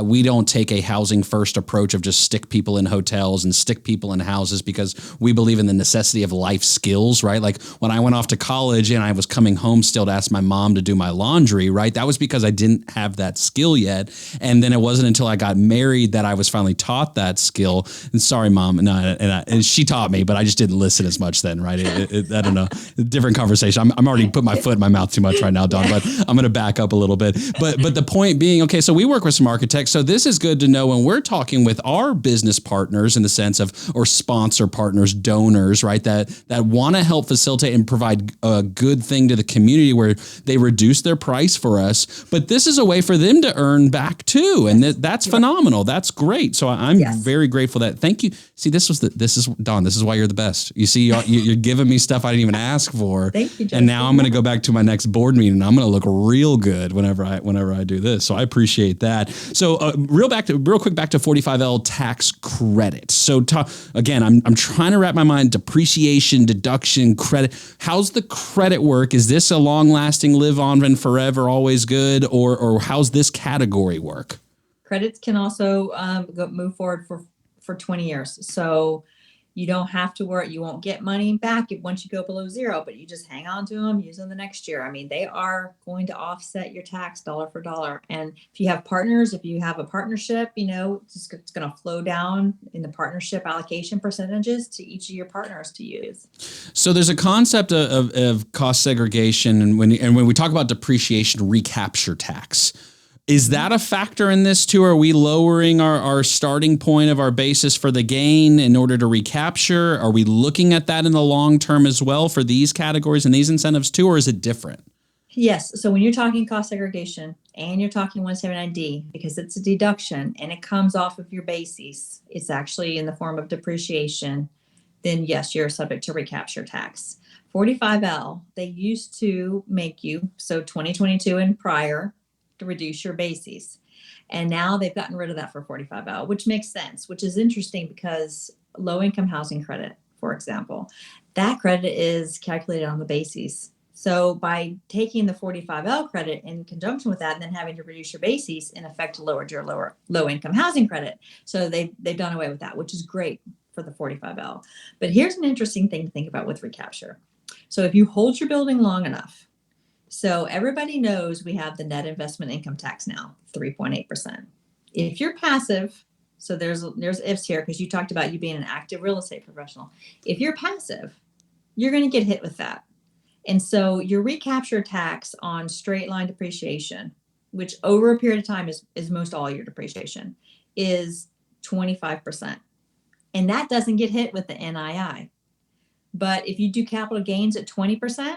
[SPEAKER 1] We don't take a housing first approach of just stick people in hotels and stick people in houses because we believe in the necessity of life skills, right? Like when I went off to college and I was coming home still to ask my mom to do my laundry, right? That was because I didn't have that skill yet. And then it wasn't until I got married that I was finally taught that skill. And sorry, Mom. And she taught me, but I just didn't listen as much then, right? I don't know. Different conversation. I'm already put my foot in my mouth too much right now, Dawn, but I'm going to back up a little bit. But the point being, okay, so we work with some architects. So this is good to know when we're talking with our business partners in the sense of, or sponsor partners, donors, right? That want to help facilitate and provide a good thing to the community where they reduce their price for us, but this is a way for them to earn back too. And that's phenomenal. That's great. So I'm very grateful that, thank you. See, this is Dawn. This is why you're the best. You see, you're giving me stuff I didn't even ask for.
[SPEAKER 3] Thank you, Justin.
[SPEAKER 1] And now I'm going to go back to my next board meeting and I'm going to look real good whenever I do this. So I appreciate that. So real quick back to 45L tax credit. So again, I'm trying to wrap my mind, depreciation, deduction, credit. How's the credit work? Is this a long lasting, live on and forever, always good? Or how's this category work?
[SPEAKER 3] Credits can also move forward for 20 years. So you don't have to worry. You won't get money back once you go below zero, but you just hang on to them, use them the next year. I mean, they are going to offset your tax dollar for dollar. And if you have partners, if you have a partnership, it's going to flow down in the partnership allocation percentages to each of your partners to use.
[SPEAKER 1] So there's a concept of cost segregation. And when we talk about depreciation, recapture tax. Is that a factor in this too? Are we lowering our starting point of our basis for the gain in order to recapture? Are we looking at that in the long term as well for these categories and these incentives too, or is it different?
[SPEAKER 3] Yes. So when you're talking cost segregation and you're talking 179D, because it's a deduction and it comes off of your basis, it's actually in the form of depreciation, then yes, you're subject to recapture tax. 45L, they used to make you, so 2022 and prior, to reduce your bases. And now they've gotten rid of that for 45L, which makes sense, which is interesting because low income housing credit, for example, that credit is calculated on the bases. So by taking the 45L credit in conjunction with that and then having to reduce your bases, in effect lowered your low income housing credit. So they've done away with that, which is great for the 45L. But here's an interesting thing to think about with recapture. So if you hold your building long enough, so everybody knows we have the net investment income tax now, 3.8%. If you're passive, so there's ifs here because you talked about you being an active real estate professional. If you're passive, you're going to get hit with that. And so your recapture tax on straight line depreciation, which over a period of time is most all your depreciation, is 25%. And that doesn't get hit with the NII. But if you do capital gains at 20%,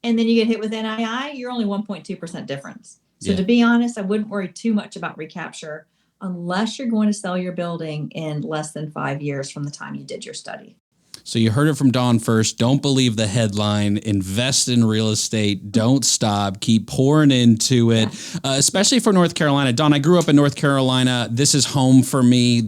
[SPEAKER 3] and then you get hit with NII, you're only 1.2% difference. So to be honest, I wouldn't worry too much about recapture unless you're going to sell your building in less than 5 years from the time you did your study.
[SPEAKER 1] So you heard it from Dawn first. Don't believe the headline. Invest in real estate. Don't stop. Keep pouring into it, especially for North Carolina. Dawn, I grew up in North Carolina. This is home for me.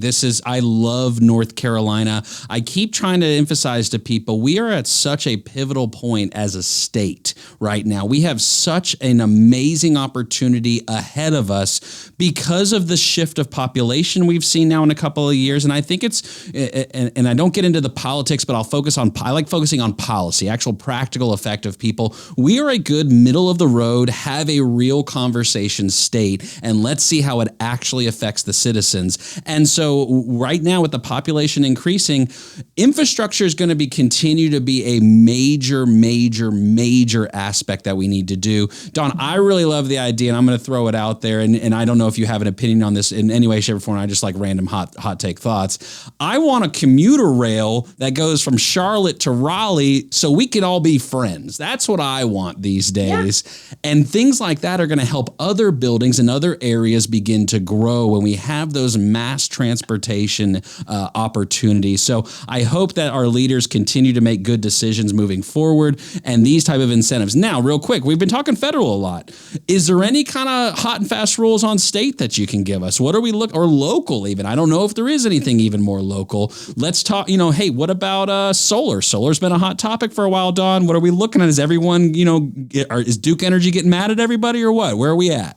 [SPEAKER 1] I love North Carolina. I keep trying to emphasize to people, we are at such a pivotal point as a state right now. We have such an amazing opportunity ahead of us because of the shift of population we've seen now in a couple of years. And I think and I don't get into the politics, but I like focusing on policy, actual practical effect of people. We are a good middle of the road, have a real conversation state, and let's see how it actually affects the citizens. And so right now with the population increasing, infrastructure is going to continue to be a major, major, major aspect that we need to do. Dawn, I really love the idea, and I'm going to throw it out there. And I don't know if you have an opinion on this in any way, shape, or form. I just like random hot take thoughts. I want a commuter rail that goes from Charlotte to Raleigh so we can all be friends. That's what I want these days. Yeah. And things like that are going to help other buildings and other areas begin to grow when we have those mass transportation opportunities. So I hope that our leaders continue to make good decisions moving forward and these type of incentives. Now, real quick, we've been talking federal a lot. Is there any kind of hot and fast rules on state that you can give us? What are we or local even? I don't know if there is anything even more local. Let's talk, hey, what about solar? Solar's been a hot topic for a while, Dawn. What are we looking at? Is everyone, is Duke Energy getting mad at everybody or what? Where are we at?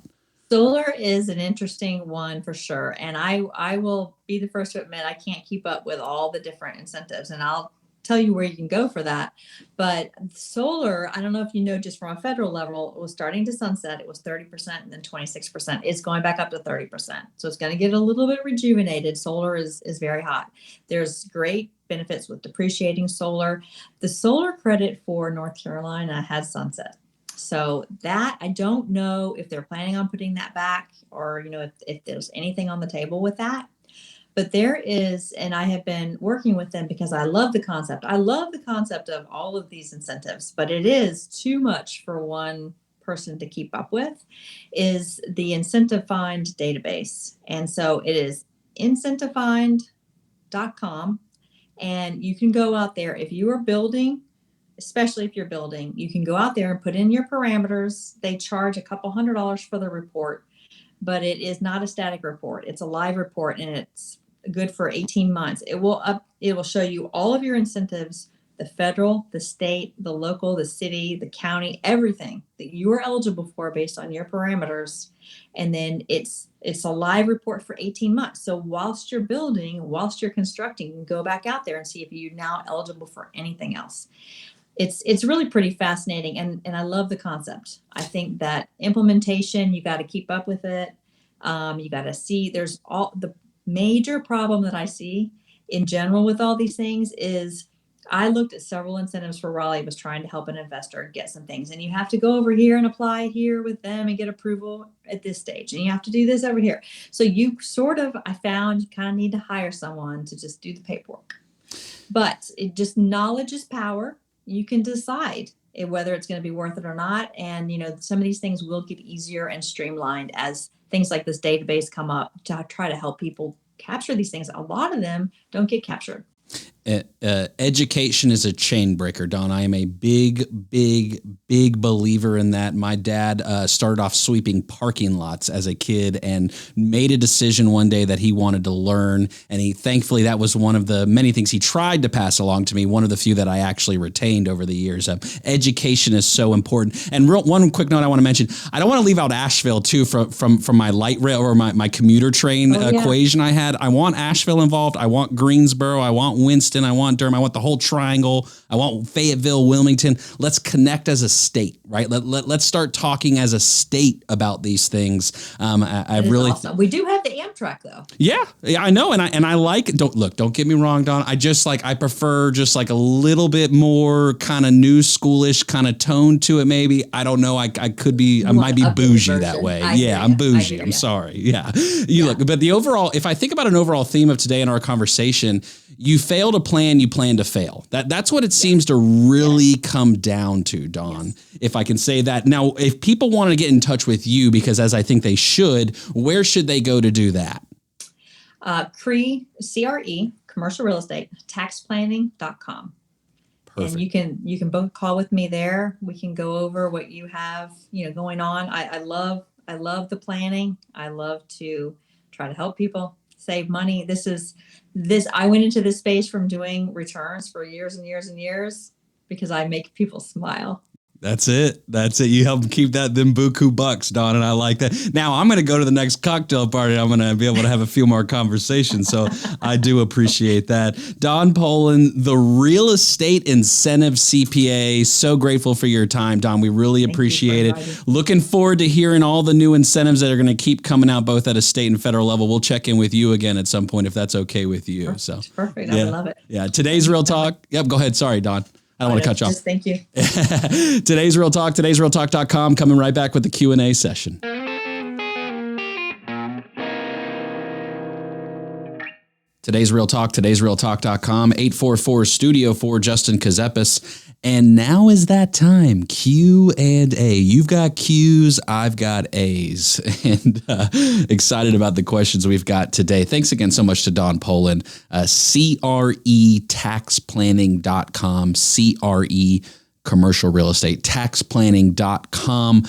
[SPEAKER 3] Solar is an interesting one for sure. And I will be the first to admit I can't keep up with all the different incentives, and I'll tell you where you can go for that. But solar, I don't know if you know, just from a federal level, it was starting to sunset. It was 30% and then 26%. It's going back up to 30%. So it's going to get a little bit rejuvenated. Solar is very hot. There's great benefits with depreciating solar. The solar credit for North Carolina has sunset. So that, I don't know if they're planning on putting that back or, if there's anything on the table with that. But there is, and I have been working with them because I love the concept. I love the concept of all of these incentives, but it is too much for one person to keep up with is the Incentive Find database. And so it is incentivefind.com. And you can go out there if you are building, especially if you're building, you can go out there and put in your parameters. They charge a couple $100 for the report, but it is not a static report. It's a live report, and it's good for 18 months. It will show you all of your incentives, the federal, the state, the local, the city, the county, everything that you are eligible for based on your parameters. And then it's a live report for 18 months. So whilst you're building, whilst you're constructing, you can go back out there and see if you're now eligible for anything else. It's really pretty fascinating, and I love the concept. I think that implementation, you got to keep up with it. You got to see, there's all the major problem that I see in general with all these things is I looked at several incentives for Raleigh, was trying to help an investor get some things, and you have to go over here and apply here with them and get approval at this stage, and you have to do this over here. So you I found you kind of need to hire someone to just do the paperwork, but knowledge is power. You can decide whether it's going to be worth it or not. And, some of these things will get easier and streamlined as things like this database come up to try to help people capture these things. A lot of them don't get captured.
[SPEAKER 1] Education is a chain breaker, Dawn. I am a big believer in that. My dad started off sweeping parking lots as a kid and made a decision one day that he wanted to learn. And thankfully, that was one of the many things he tried to pass along to me. One of the few that I actually retained over the years. Education is so important. And one quick note I want to mention, I don't want to leave out Asheville too from my light rail or my commuter train equation I had. I want Asheville involved. I want Greensboro. I want Winston. I want Durham. I want the whole triangle. I want Fayetteville, Wilmington. Let's connect as a state, right? Let's start talking as a state about these things. I really
[SPEAKER 3] awesome. We do have the Amtrak though.
[SPEAKER 1] Yeah, I know, and I like. Don't get me wrong, Dawn. I prefer just like a little bit more kind of new schoolish kind of tone to it. Maybe I don't know. I might be bougie that way. I'm bougie. I'm sorry. Yeah, look. But the overall, if I think about an overall theme of today in our conversation, you fail to plan, you plan to fail. That's what it seems to really come down to, Dawn, if I can say that. Now, if people want to get in touch with you, because as I think they should, where should they go to do that?
[SPEAKER 3] CRE, commercial real estate, taxplanning.com. Perfect. And you can both call with me there. We can go over what you have, going on. I love the planning. I love to try to help people save money. I went into this space from doing returns for years and years and years because I make people smile.
[SPEAKER 1] That's it. You help them keep them buku bucks, Dawn, and I like that. Now I'm going to go to the next cocktail party. I'm going to be able to have a few more conversations. So I do appreciate that. Dawn Poland, the Real Estate Incentive CPA. So grateful for your time, Dawn. We really appreciate it. Looking forward to hearing all the new incentives that are going to keep coming out both at a state and federal level. We'll check in with you again at some point if that's okay with you.
[SPEAKER 3] Perfect. I would love it.
[SPEAKER 1] Yeah. Today's Real Talk. Yep. Go ahead. Sorry, Dawn. I don't want to cut you off.
[SPEAKER 3] Thank you.
[SPEAKER 1] Today's Real Talk, today'srealtalk.com, coming right back with the Q&A session. Today's Real Talk, today'srealtalk.com, 844-STUDIO-4, Justin Kazepis. And now is that time, Q&A. You've got Q's, I've got A's. And excited about the questions we've got today. Thanks again so much to Dawn Poland, CREtaxplanning.com, CRE commercial real estate, taxplanning.com.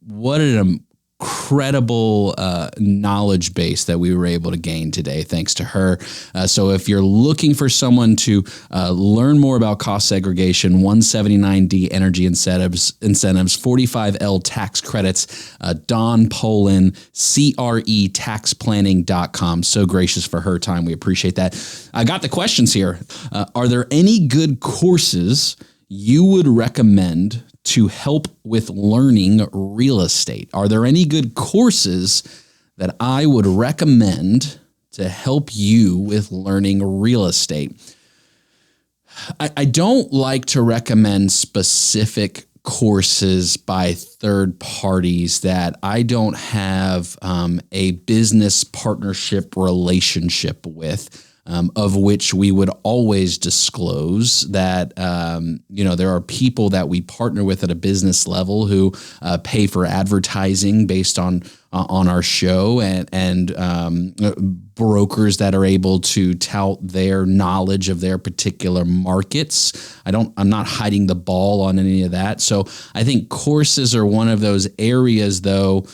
[SPEAKER 1] What an incredible knowledge base that we were able to gain today, thanks to her. So if you're looking for someone to learn more about cost segregation, 179D energy incentives, 45L tax credits, Dawn Poland, CREtaxplanning.com. So gracious for her time. We appreciate that. I got the questions here. Are there any good courses you would recommend to help with learning real estate? Are there any good courses that I would recommend to help you with learning real estate? I don't like to recommend specific courses by third parties that I don't have a business partnership relationship with. of which we would always disclose that, there are people that we partner with at a business level who pay for advertising based on our show, and brokers that are able to tout their knowledge of their particular markets. I'm not hiding the ball on any of that. So I think courses are one of those areas, though,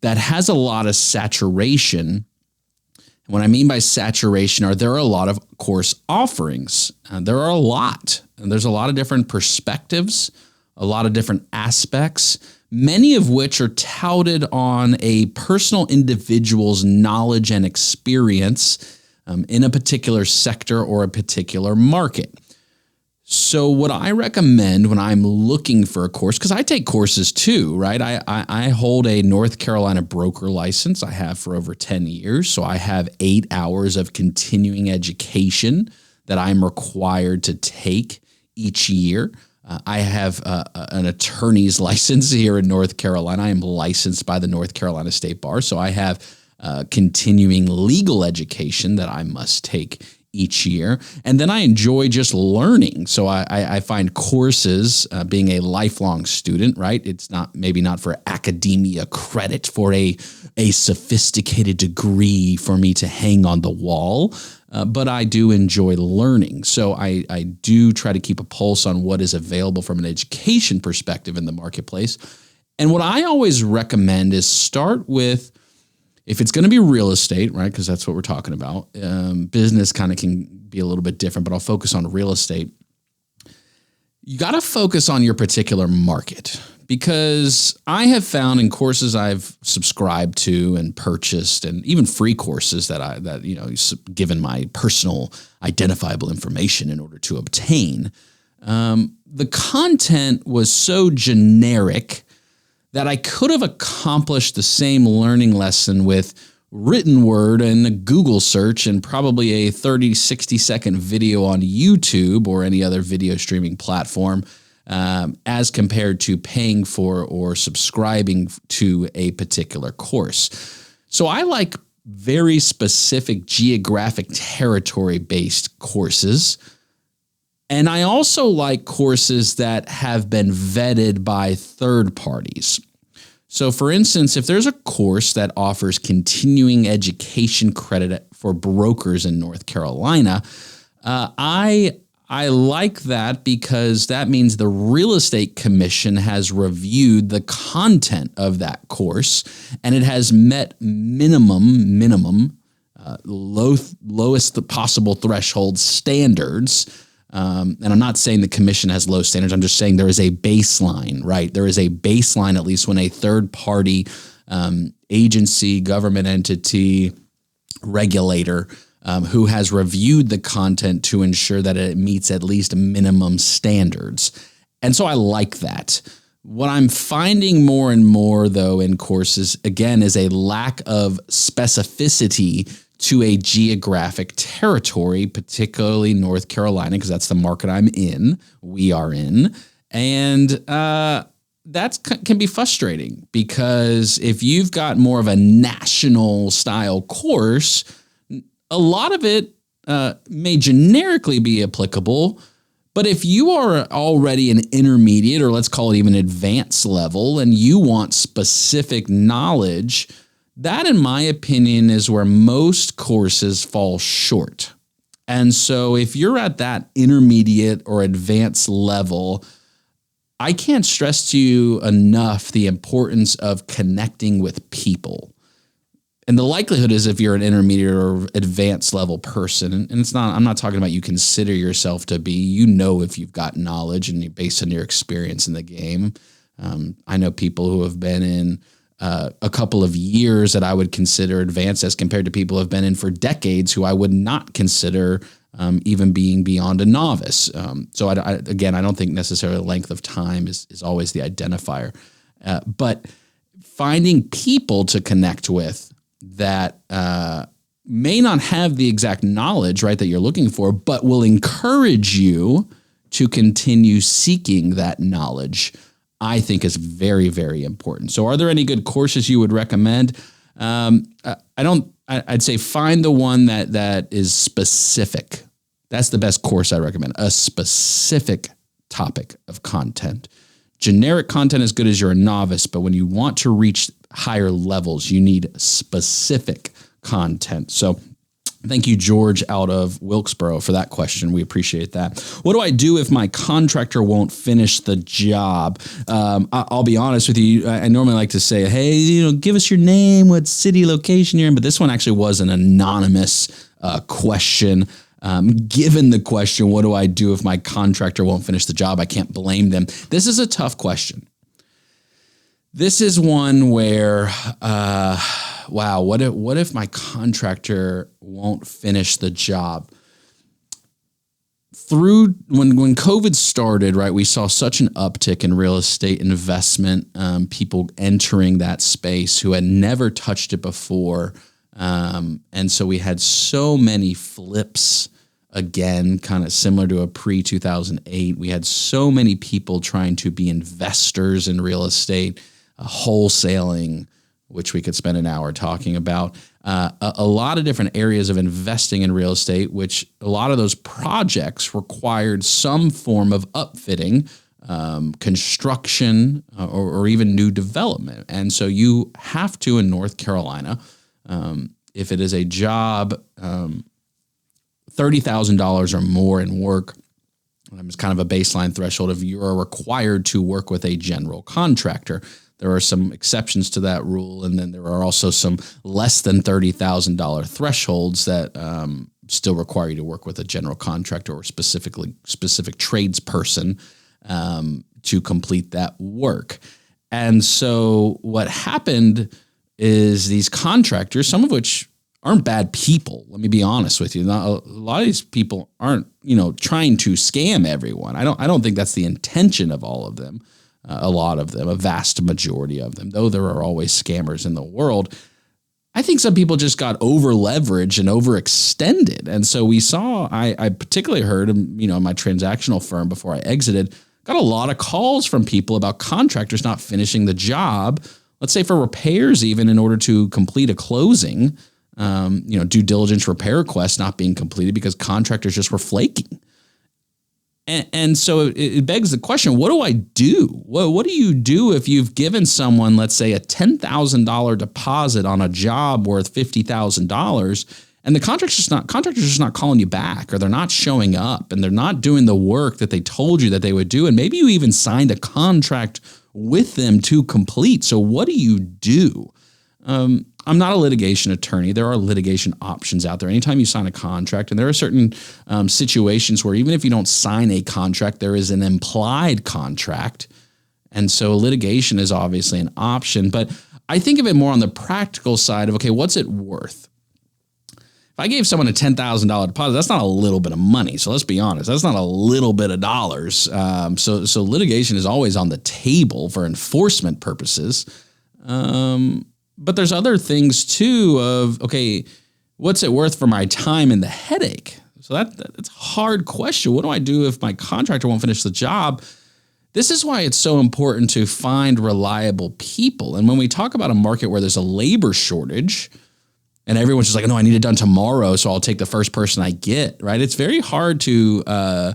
[SPEAKER 1] that has a lot of saturation. What I mean by saturation there are a lot of course offerings. There are a lot. And there's a lot of different perspectives, a lot of different aspects, many of which are touted on a personal individual's knowledge and experience in a particular sector or a particular market. So what I recommend when I'm looking for a course, because I take courses too, right? I hold a North Carolina broker license. I have for over 10 years. So I have 8 hours of continuing education that I'm required to take each year. I have an attorney's license here in North Carolina. I am licensed by the North Carolina State Bar. So I have continuing legal education that I must take each year. And then I enjoy just learning. So I find courses, being a lifelong student, right? It's maybe not for academia credit, for a sophisticated degree for me to hang on the wall. But I do enjoy learning. So I do try to keep a pulse on what is available from an education perspective in the marketplace. And what I always recommend is start with, if it's going to be real estate, right, because that's what we're talking about, business kind of can be a little bit different, but I'll focus on real estate. You got to focus on your particular market, because I have found in courses I've subscribed to and purchased, and even free courses that given my personal identifiable information in order to obtain, the content was so generic that I could have accomplished the same learning lesson with written word and a Google search and probably a 30, 60-second video on YouTube or any other video streaming platform, as compared to paying for or subscribing to a particular course. So I like very specific geographic territory-based courses. And I also like courses that have been vetted by third parties. So for instance, if there's a course that offers continuing education credit for brokers in North Carolina, I like that, because that means the Real Estate Commission has reviewed the content of that course, and it has met lowest possible threshold standards. And I'm not saying the commission has low standards. I'm just saying there is a baseline, right? There is a baseline, at least when a third party agency, government entity, regulator who has reviewed the content to ensure that it meets at least minimum standards. And so I like that. What I'm finding more and more, though, in courses, again, is a lack of specificity to a geographic territory, particularly North Carolina, because that's the market we are in. And that can be frustrating, because if you've got more of a national style course, a lot of it may generically be applicable. But if you are already an intermediate, or let's call it even advanced level, and you want specific knowledge, that, in my opinion, is where most courses fall short. And so if you're at that intermediate or advanced level, I can't stress to you enough the importance of connecting with people. And the likelihood is, if you're an intermediate or advanced level person, and I'm not talking about you consider yourself to be, if you've got knowledge and based on your experience in the game. I know people who have been in a couple of years that I would consider advanced, as compared to people who have been in for decades who I would not consider even being beyond a novice. So I don't think necessarily length of time is always the identifier. But finding people to connect with that may not have the exact knowledge, right, that you're looking for, but will encourage you to continue seeking that knowledge, I think is very, very important. So are there any good courses you would recommend? I don't I'd say find the one that is specific. That's the best course I recommend. A specific topic of content. Generic content is good as you're a novice, but when you want to reach higher levels, you need specific content. So thank you, George, out of Wilkesboro, for that question. We appreciate that. What do I do if my contractor won't finish the job? I'll be honest with you. I normally like to say, hey, give us your name, what city, location you're in. But this one actually was an anonymous question. Given the question, what do I do if my contractor won't finish the job? I can't blame them. This is a tough question. This is one where, wow, what if my contractor won't finish the job? Through when COVID started, right, we saw such an uptick in real estate investment, people entering that space who had never touched it before. And so we had so many flips. Again, kind of similar to a pre-2008. We had so many people trying to be investors in real estate, wholesaling, which we could spend an hour talking about. A lot of different areas of investing in real estate, which a lot of those projects required some form of upfitting, construction, or even new development. And so you have to, in North Carolina, if it is a job, $30,000 or more in work, it's kind of a baseline threshold of you are required to work with a general contractor. There are some exceptions to that rule, and then there are also some less than $30,000 thresholds that still require you to work with a general contractor or specific tradesperson to complete that work. And so what happened is these contractors, some of which aren't bad people. Let me be honest with you. A lot of these people aren't, trying to scam everyone. I don't think that's the intention of all of them. A lot of them, a vast majority of them, though there are always scammers in the world. I think some people just got over leveraged and overextended. And so we saw, I particularly heard, in my transactional firm before I exited, got a lot of calls from people about contractors not finishing the job. Let's say for repairs, even in order to complete a closing. Due diligence repair requests not being completed because contractors just were flaking. And so it begs the question, what do I do? What do you do if you've given someone, let's say, a $10,000 deposit on a job worth $50,000 and the contractor's just not calling you back, or they're not showing up and they're not doing the work that they told you that they would do? And maybe you even signed a contract with them to complete. So what do you do? I'm not a litigation attorney. There are litigation options out there. Anytime you sign a contract, and there are certain situations where even if you don't sign a contract, there is an implied contract. And so litigation is obviously an option. But I think of it more on the practical side of, okay, what's it worth? If I gave someone a $10,000 deposit, that's not a little bit of money. So let's be honest, that's not a little bit of dollars. So litigation is always on the table for enforcement purposes. But there's other things too of, okay, what's it worth for my time and the headache? So that's a hard question. What do I do if my contractor won't finish the job? This is why it's so important to find reliable people. And when we talk about a market where there's a labor shortage and everyone's just like, no, I need it done tomorrow, so I'll take the first person I get, right? It's very hard to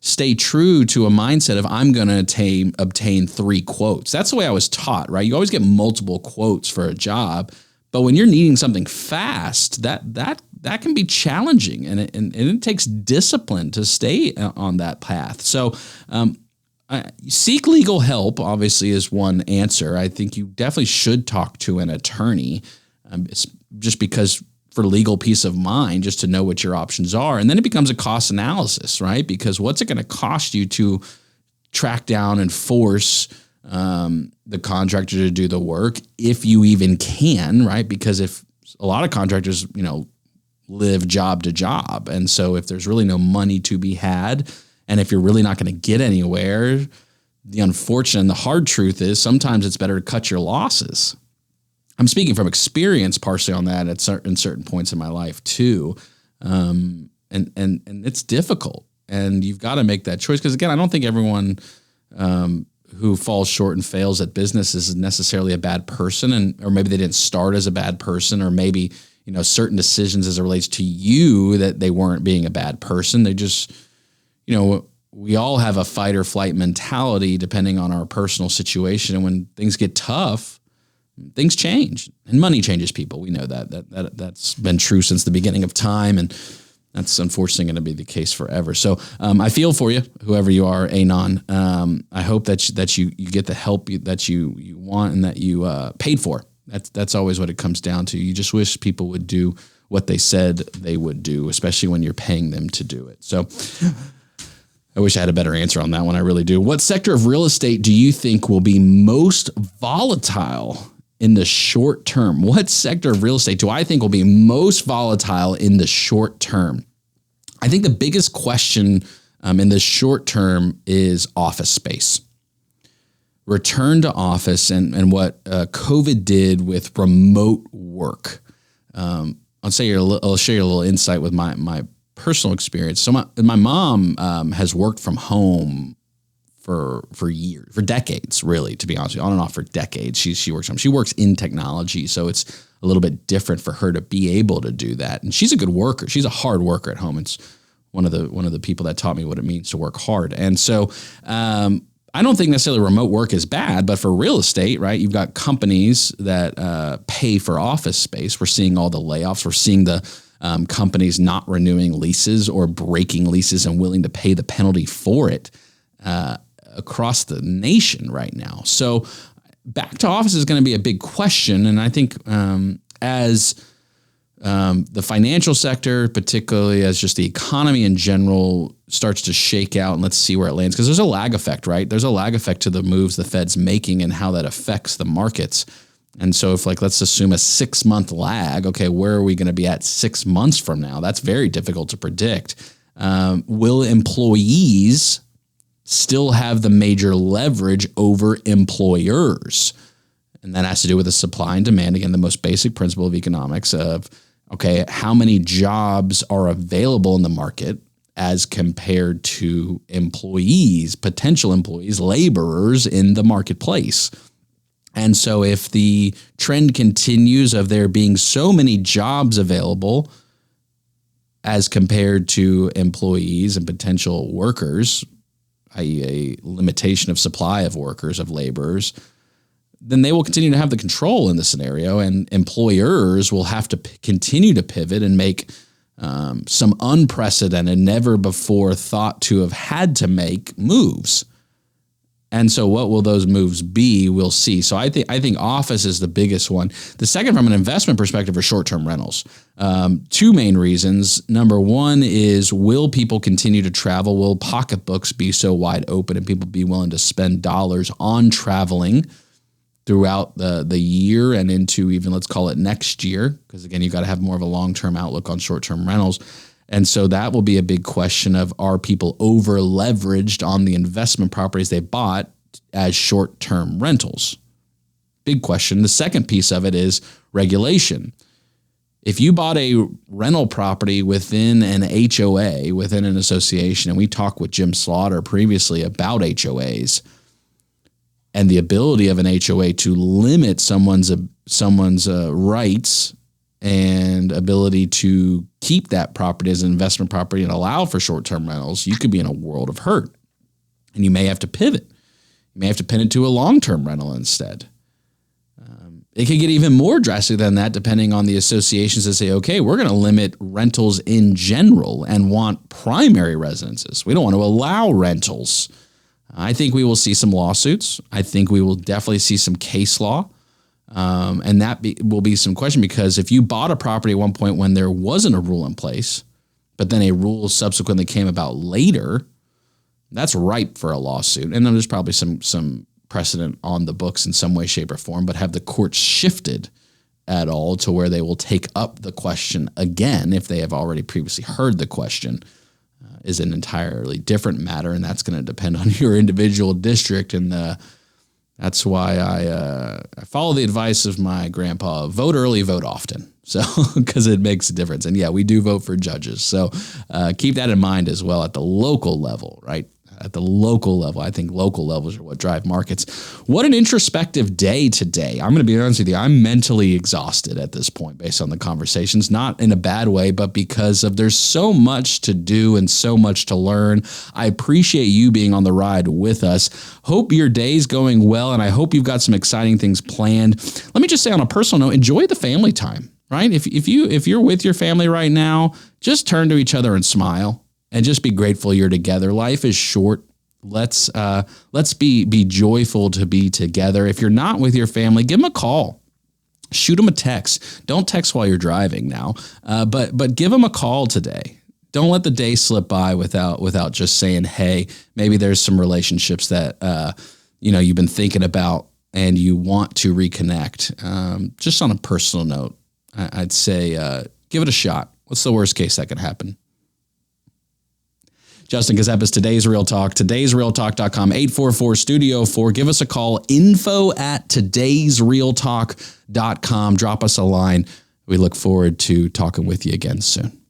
[SPEAKER 1] stay true to a mindset of I'm going to obtain 3 quotes. That's the way I was taught, right? You always get multiple quotes for a job, but when you're needing something fast, that can be challenging, and it takes discipline to stay on that path. So seek legal help, obviously, is one answer. I think you definitely should talk to an attorney, just because for legal peace of mind, just to know what your options are. And then it becomes a cost analysis, right? Because what's it going to cost you to track down and force the contractor to do the work, if you even can, right? Because if a lot of contractors, live job to job. And so if there's really no money to be had, and if you're really not going to get anywhere, the unfortunate and the hard truth is sometimes it's better to cut your losses. I'm speaking from experience partially on that in certain points in my life too. And it's difficult, and you've got to make that choice. Because again, I don't think everyone who falls short and fails at business is necessarily a bad person, or maybe they didn't start as a bad person, or maybe certain decisions as it relates to you, that they weren't being a bad person. They just, we all have a fight or flight mentality depending on our personal situation. And when things get tough, things change, and money changes people. We know that's been true since the beginning of time. And that's unfortunately going to be the case forever. So I feel for you, whoever you are, Anon. I hope that you get the help that you want and that you paid for. That's always what it comes down to. You just wish people would do what they said they would do, especially when you're paying them to do it. So I wish I had a better answer on that one. I really do. What sector of real estate do you think will be most volatile in the short term? What sector of real estate do I think will be most volatile in the short term? I think the biggest question in the short term is office space. Return to office and what COVID did with remote work. I'll share you a little insight with my personal experience. So my mom has worked from home for years, for decades, really, to be honest with you, on and off for decades. She works home. She works in technology, so it's a little bit different for her to be able to do that. And she's a good worker. She's a hard worker at home. It's one of the people that taught me what it means to work hard. And so I don't think necessarily remote work is bad, but for real estate, right? You've got companies that pay for office space. We're seeing all the layoffs. We're seeing the companies not renewing leases or breaking leases and willing to pay the penalty for it across the nation right now. So back to office is going to be a big question. And I think as the financial sector, particularly as just the economy in general, starts to shake out, and let's see where it lands, because there's a lag effect, right? There's a lag effect to the moves the Fed's making and how that affects the markets. And so if let's assume a 6-month lag, okay, where are we going to be at 6 months from now? That's very difficult to predict. Will employees still have the major leverage over employers? And that has to do with the supply and demand. Again, the most basic principle of economics of, okay, how many jobs are available in the market as compared to employees, potential employees, laborers in the marketplace. And so if the trend continues of there being so many jobs available as compared to employees and potential workers, i.e. a limitation of supply of workers, of laborers, then they will continue to have the control in the scenario, and employers will have to continue to pivot and make some unprecedented, never before thought to have had to make moves. And so what will those moves be? We'll see. So I think office is the biggest one. The second, from an investment perspective, are short-term rentals. Two main reasons. Number one is, will people continue to travel? Will pocketbooks be so wide open and people be willing to spend dollars on traveling throughout the year and into even, let's call it, next year? Because again, you've got to have more of a long-term outlook on short-term rentals. And so that will be a big question of, are people over leveraged on the investment properties they bought as short-term rentals? Big question. The second piece of it is regulation. If you bought a rental property within an HOA, within an association, and we talked with Jim Slaughter previously about HOAs and the ability of an HOA to limit someone's rights and ability to keep that property as an investment property and allow for short-term rentals, you could be in a world of hurt. And you may have to pivot. You may have to pin it to a long-term rental instead. It could get even more drastic than that, depending on the associations that say, okay, we're going to limit rentals in general and want primary residences. We don't want to allow rentals. I think we will see some lawsuits. I think we will definitely see some case law. And that will be some question, because if you bought a property at one point when there wasn't a rule in place, but then a rule subsequently came about later, that's ripe for a lawsuit. And then there's probably some precedent on the books in some way, shape, or form, but have the courts shifted at all to where they will take up the question again if they have already previously heard the question, is an entirely different matter, and that's going to depend on your individual district. And that's why I follow the advice of my grandpa: vote early, vote often. So, because it makes a difference. And yeah, we do vote for judges. So keep that in mind as well at the local level, right? at the local level. I think local levels are what drive markets. What an introspective day today. I'm going to be honest with you. I'm mentally exhausted at this point based on the conversations, not in a bad way, but because of there's so much to do and so much to learn. I appreciate you being on the ride with us. Hope your day's going well, and I hope you've got some exciting things planned. Let me just say on a personal note, enjoy the family time. Right? If you're with your family right now, just turn to each other and smile and just be grateful you're together. Life is short. Let's be joyful to be together. If you're not with your family, give them a call. Shoot them a text. Don't text while you're driving now, but give them a call today. Don't let the day slip by without just saying, hey, maybe there's some relationships that you've been thinking about and you want to reconnect. Just on a personal note, I'd say give it a shot. What's the worst case that could happen? Justin Gazepis, Today's Real Talk, todaysrealtalk.com, 844-STUDIO-4. Give us a call, info@todaysrealtalk.com. Drop us a line. We look forward to talking with you again soon.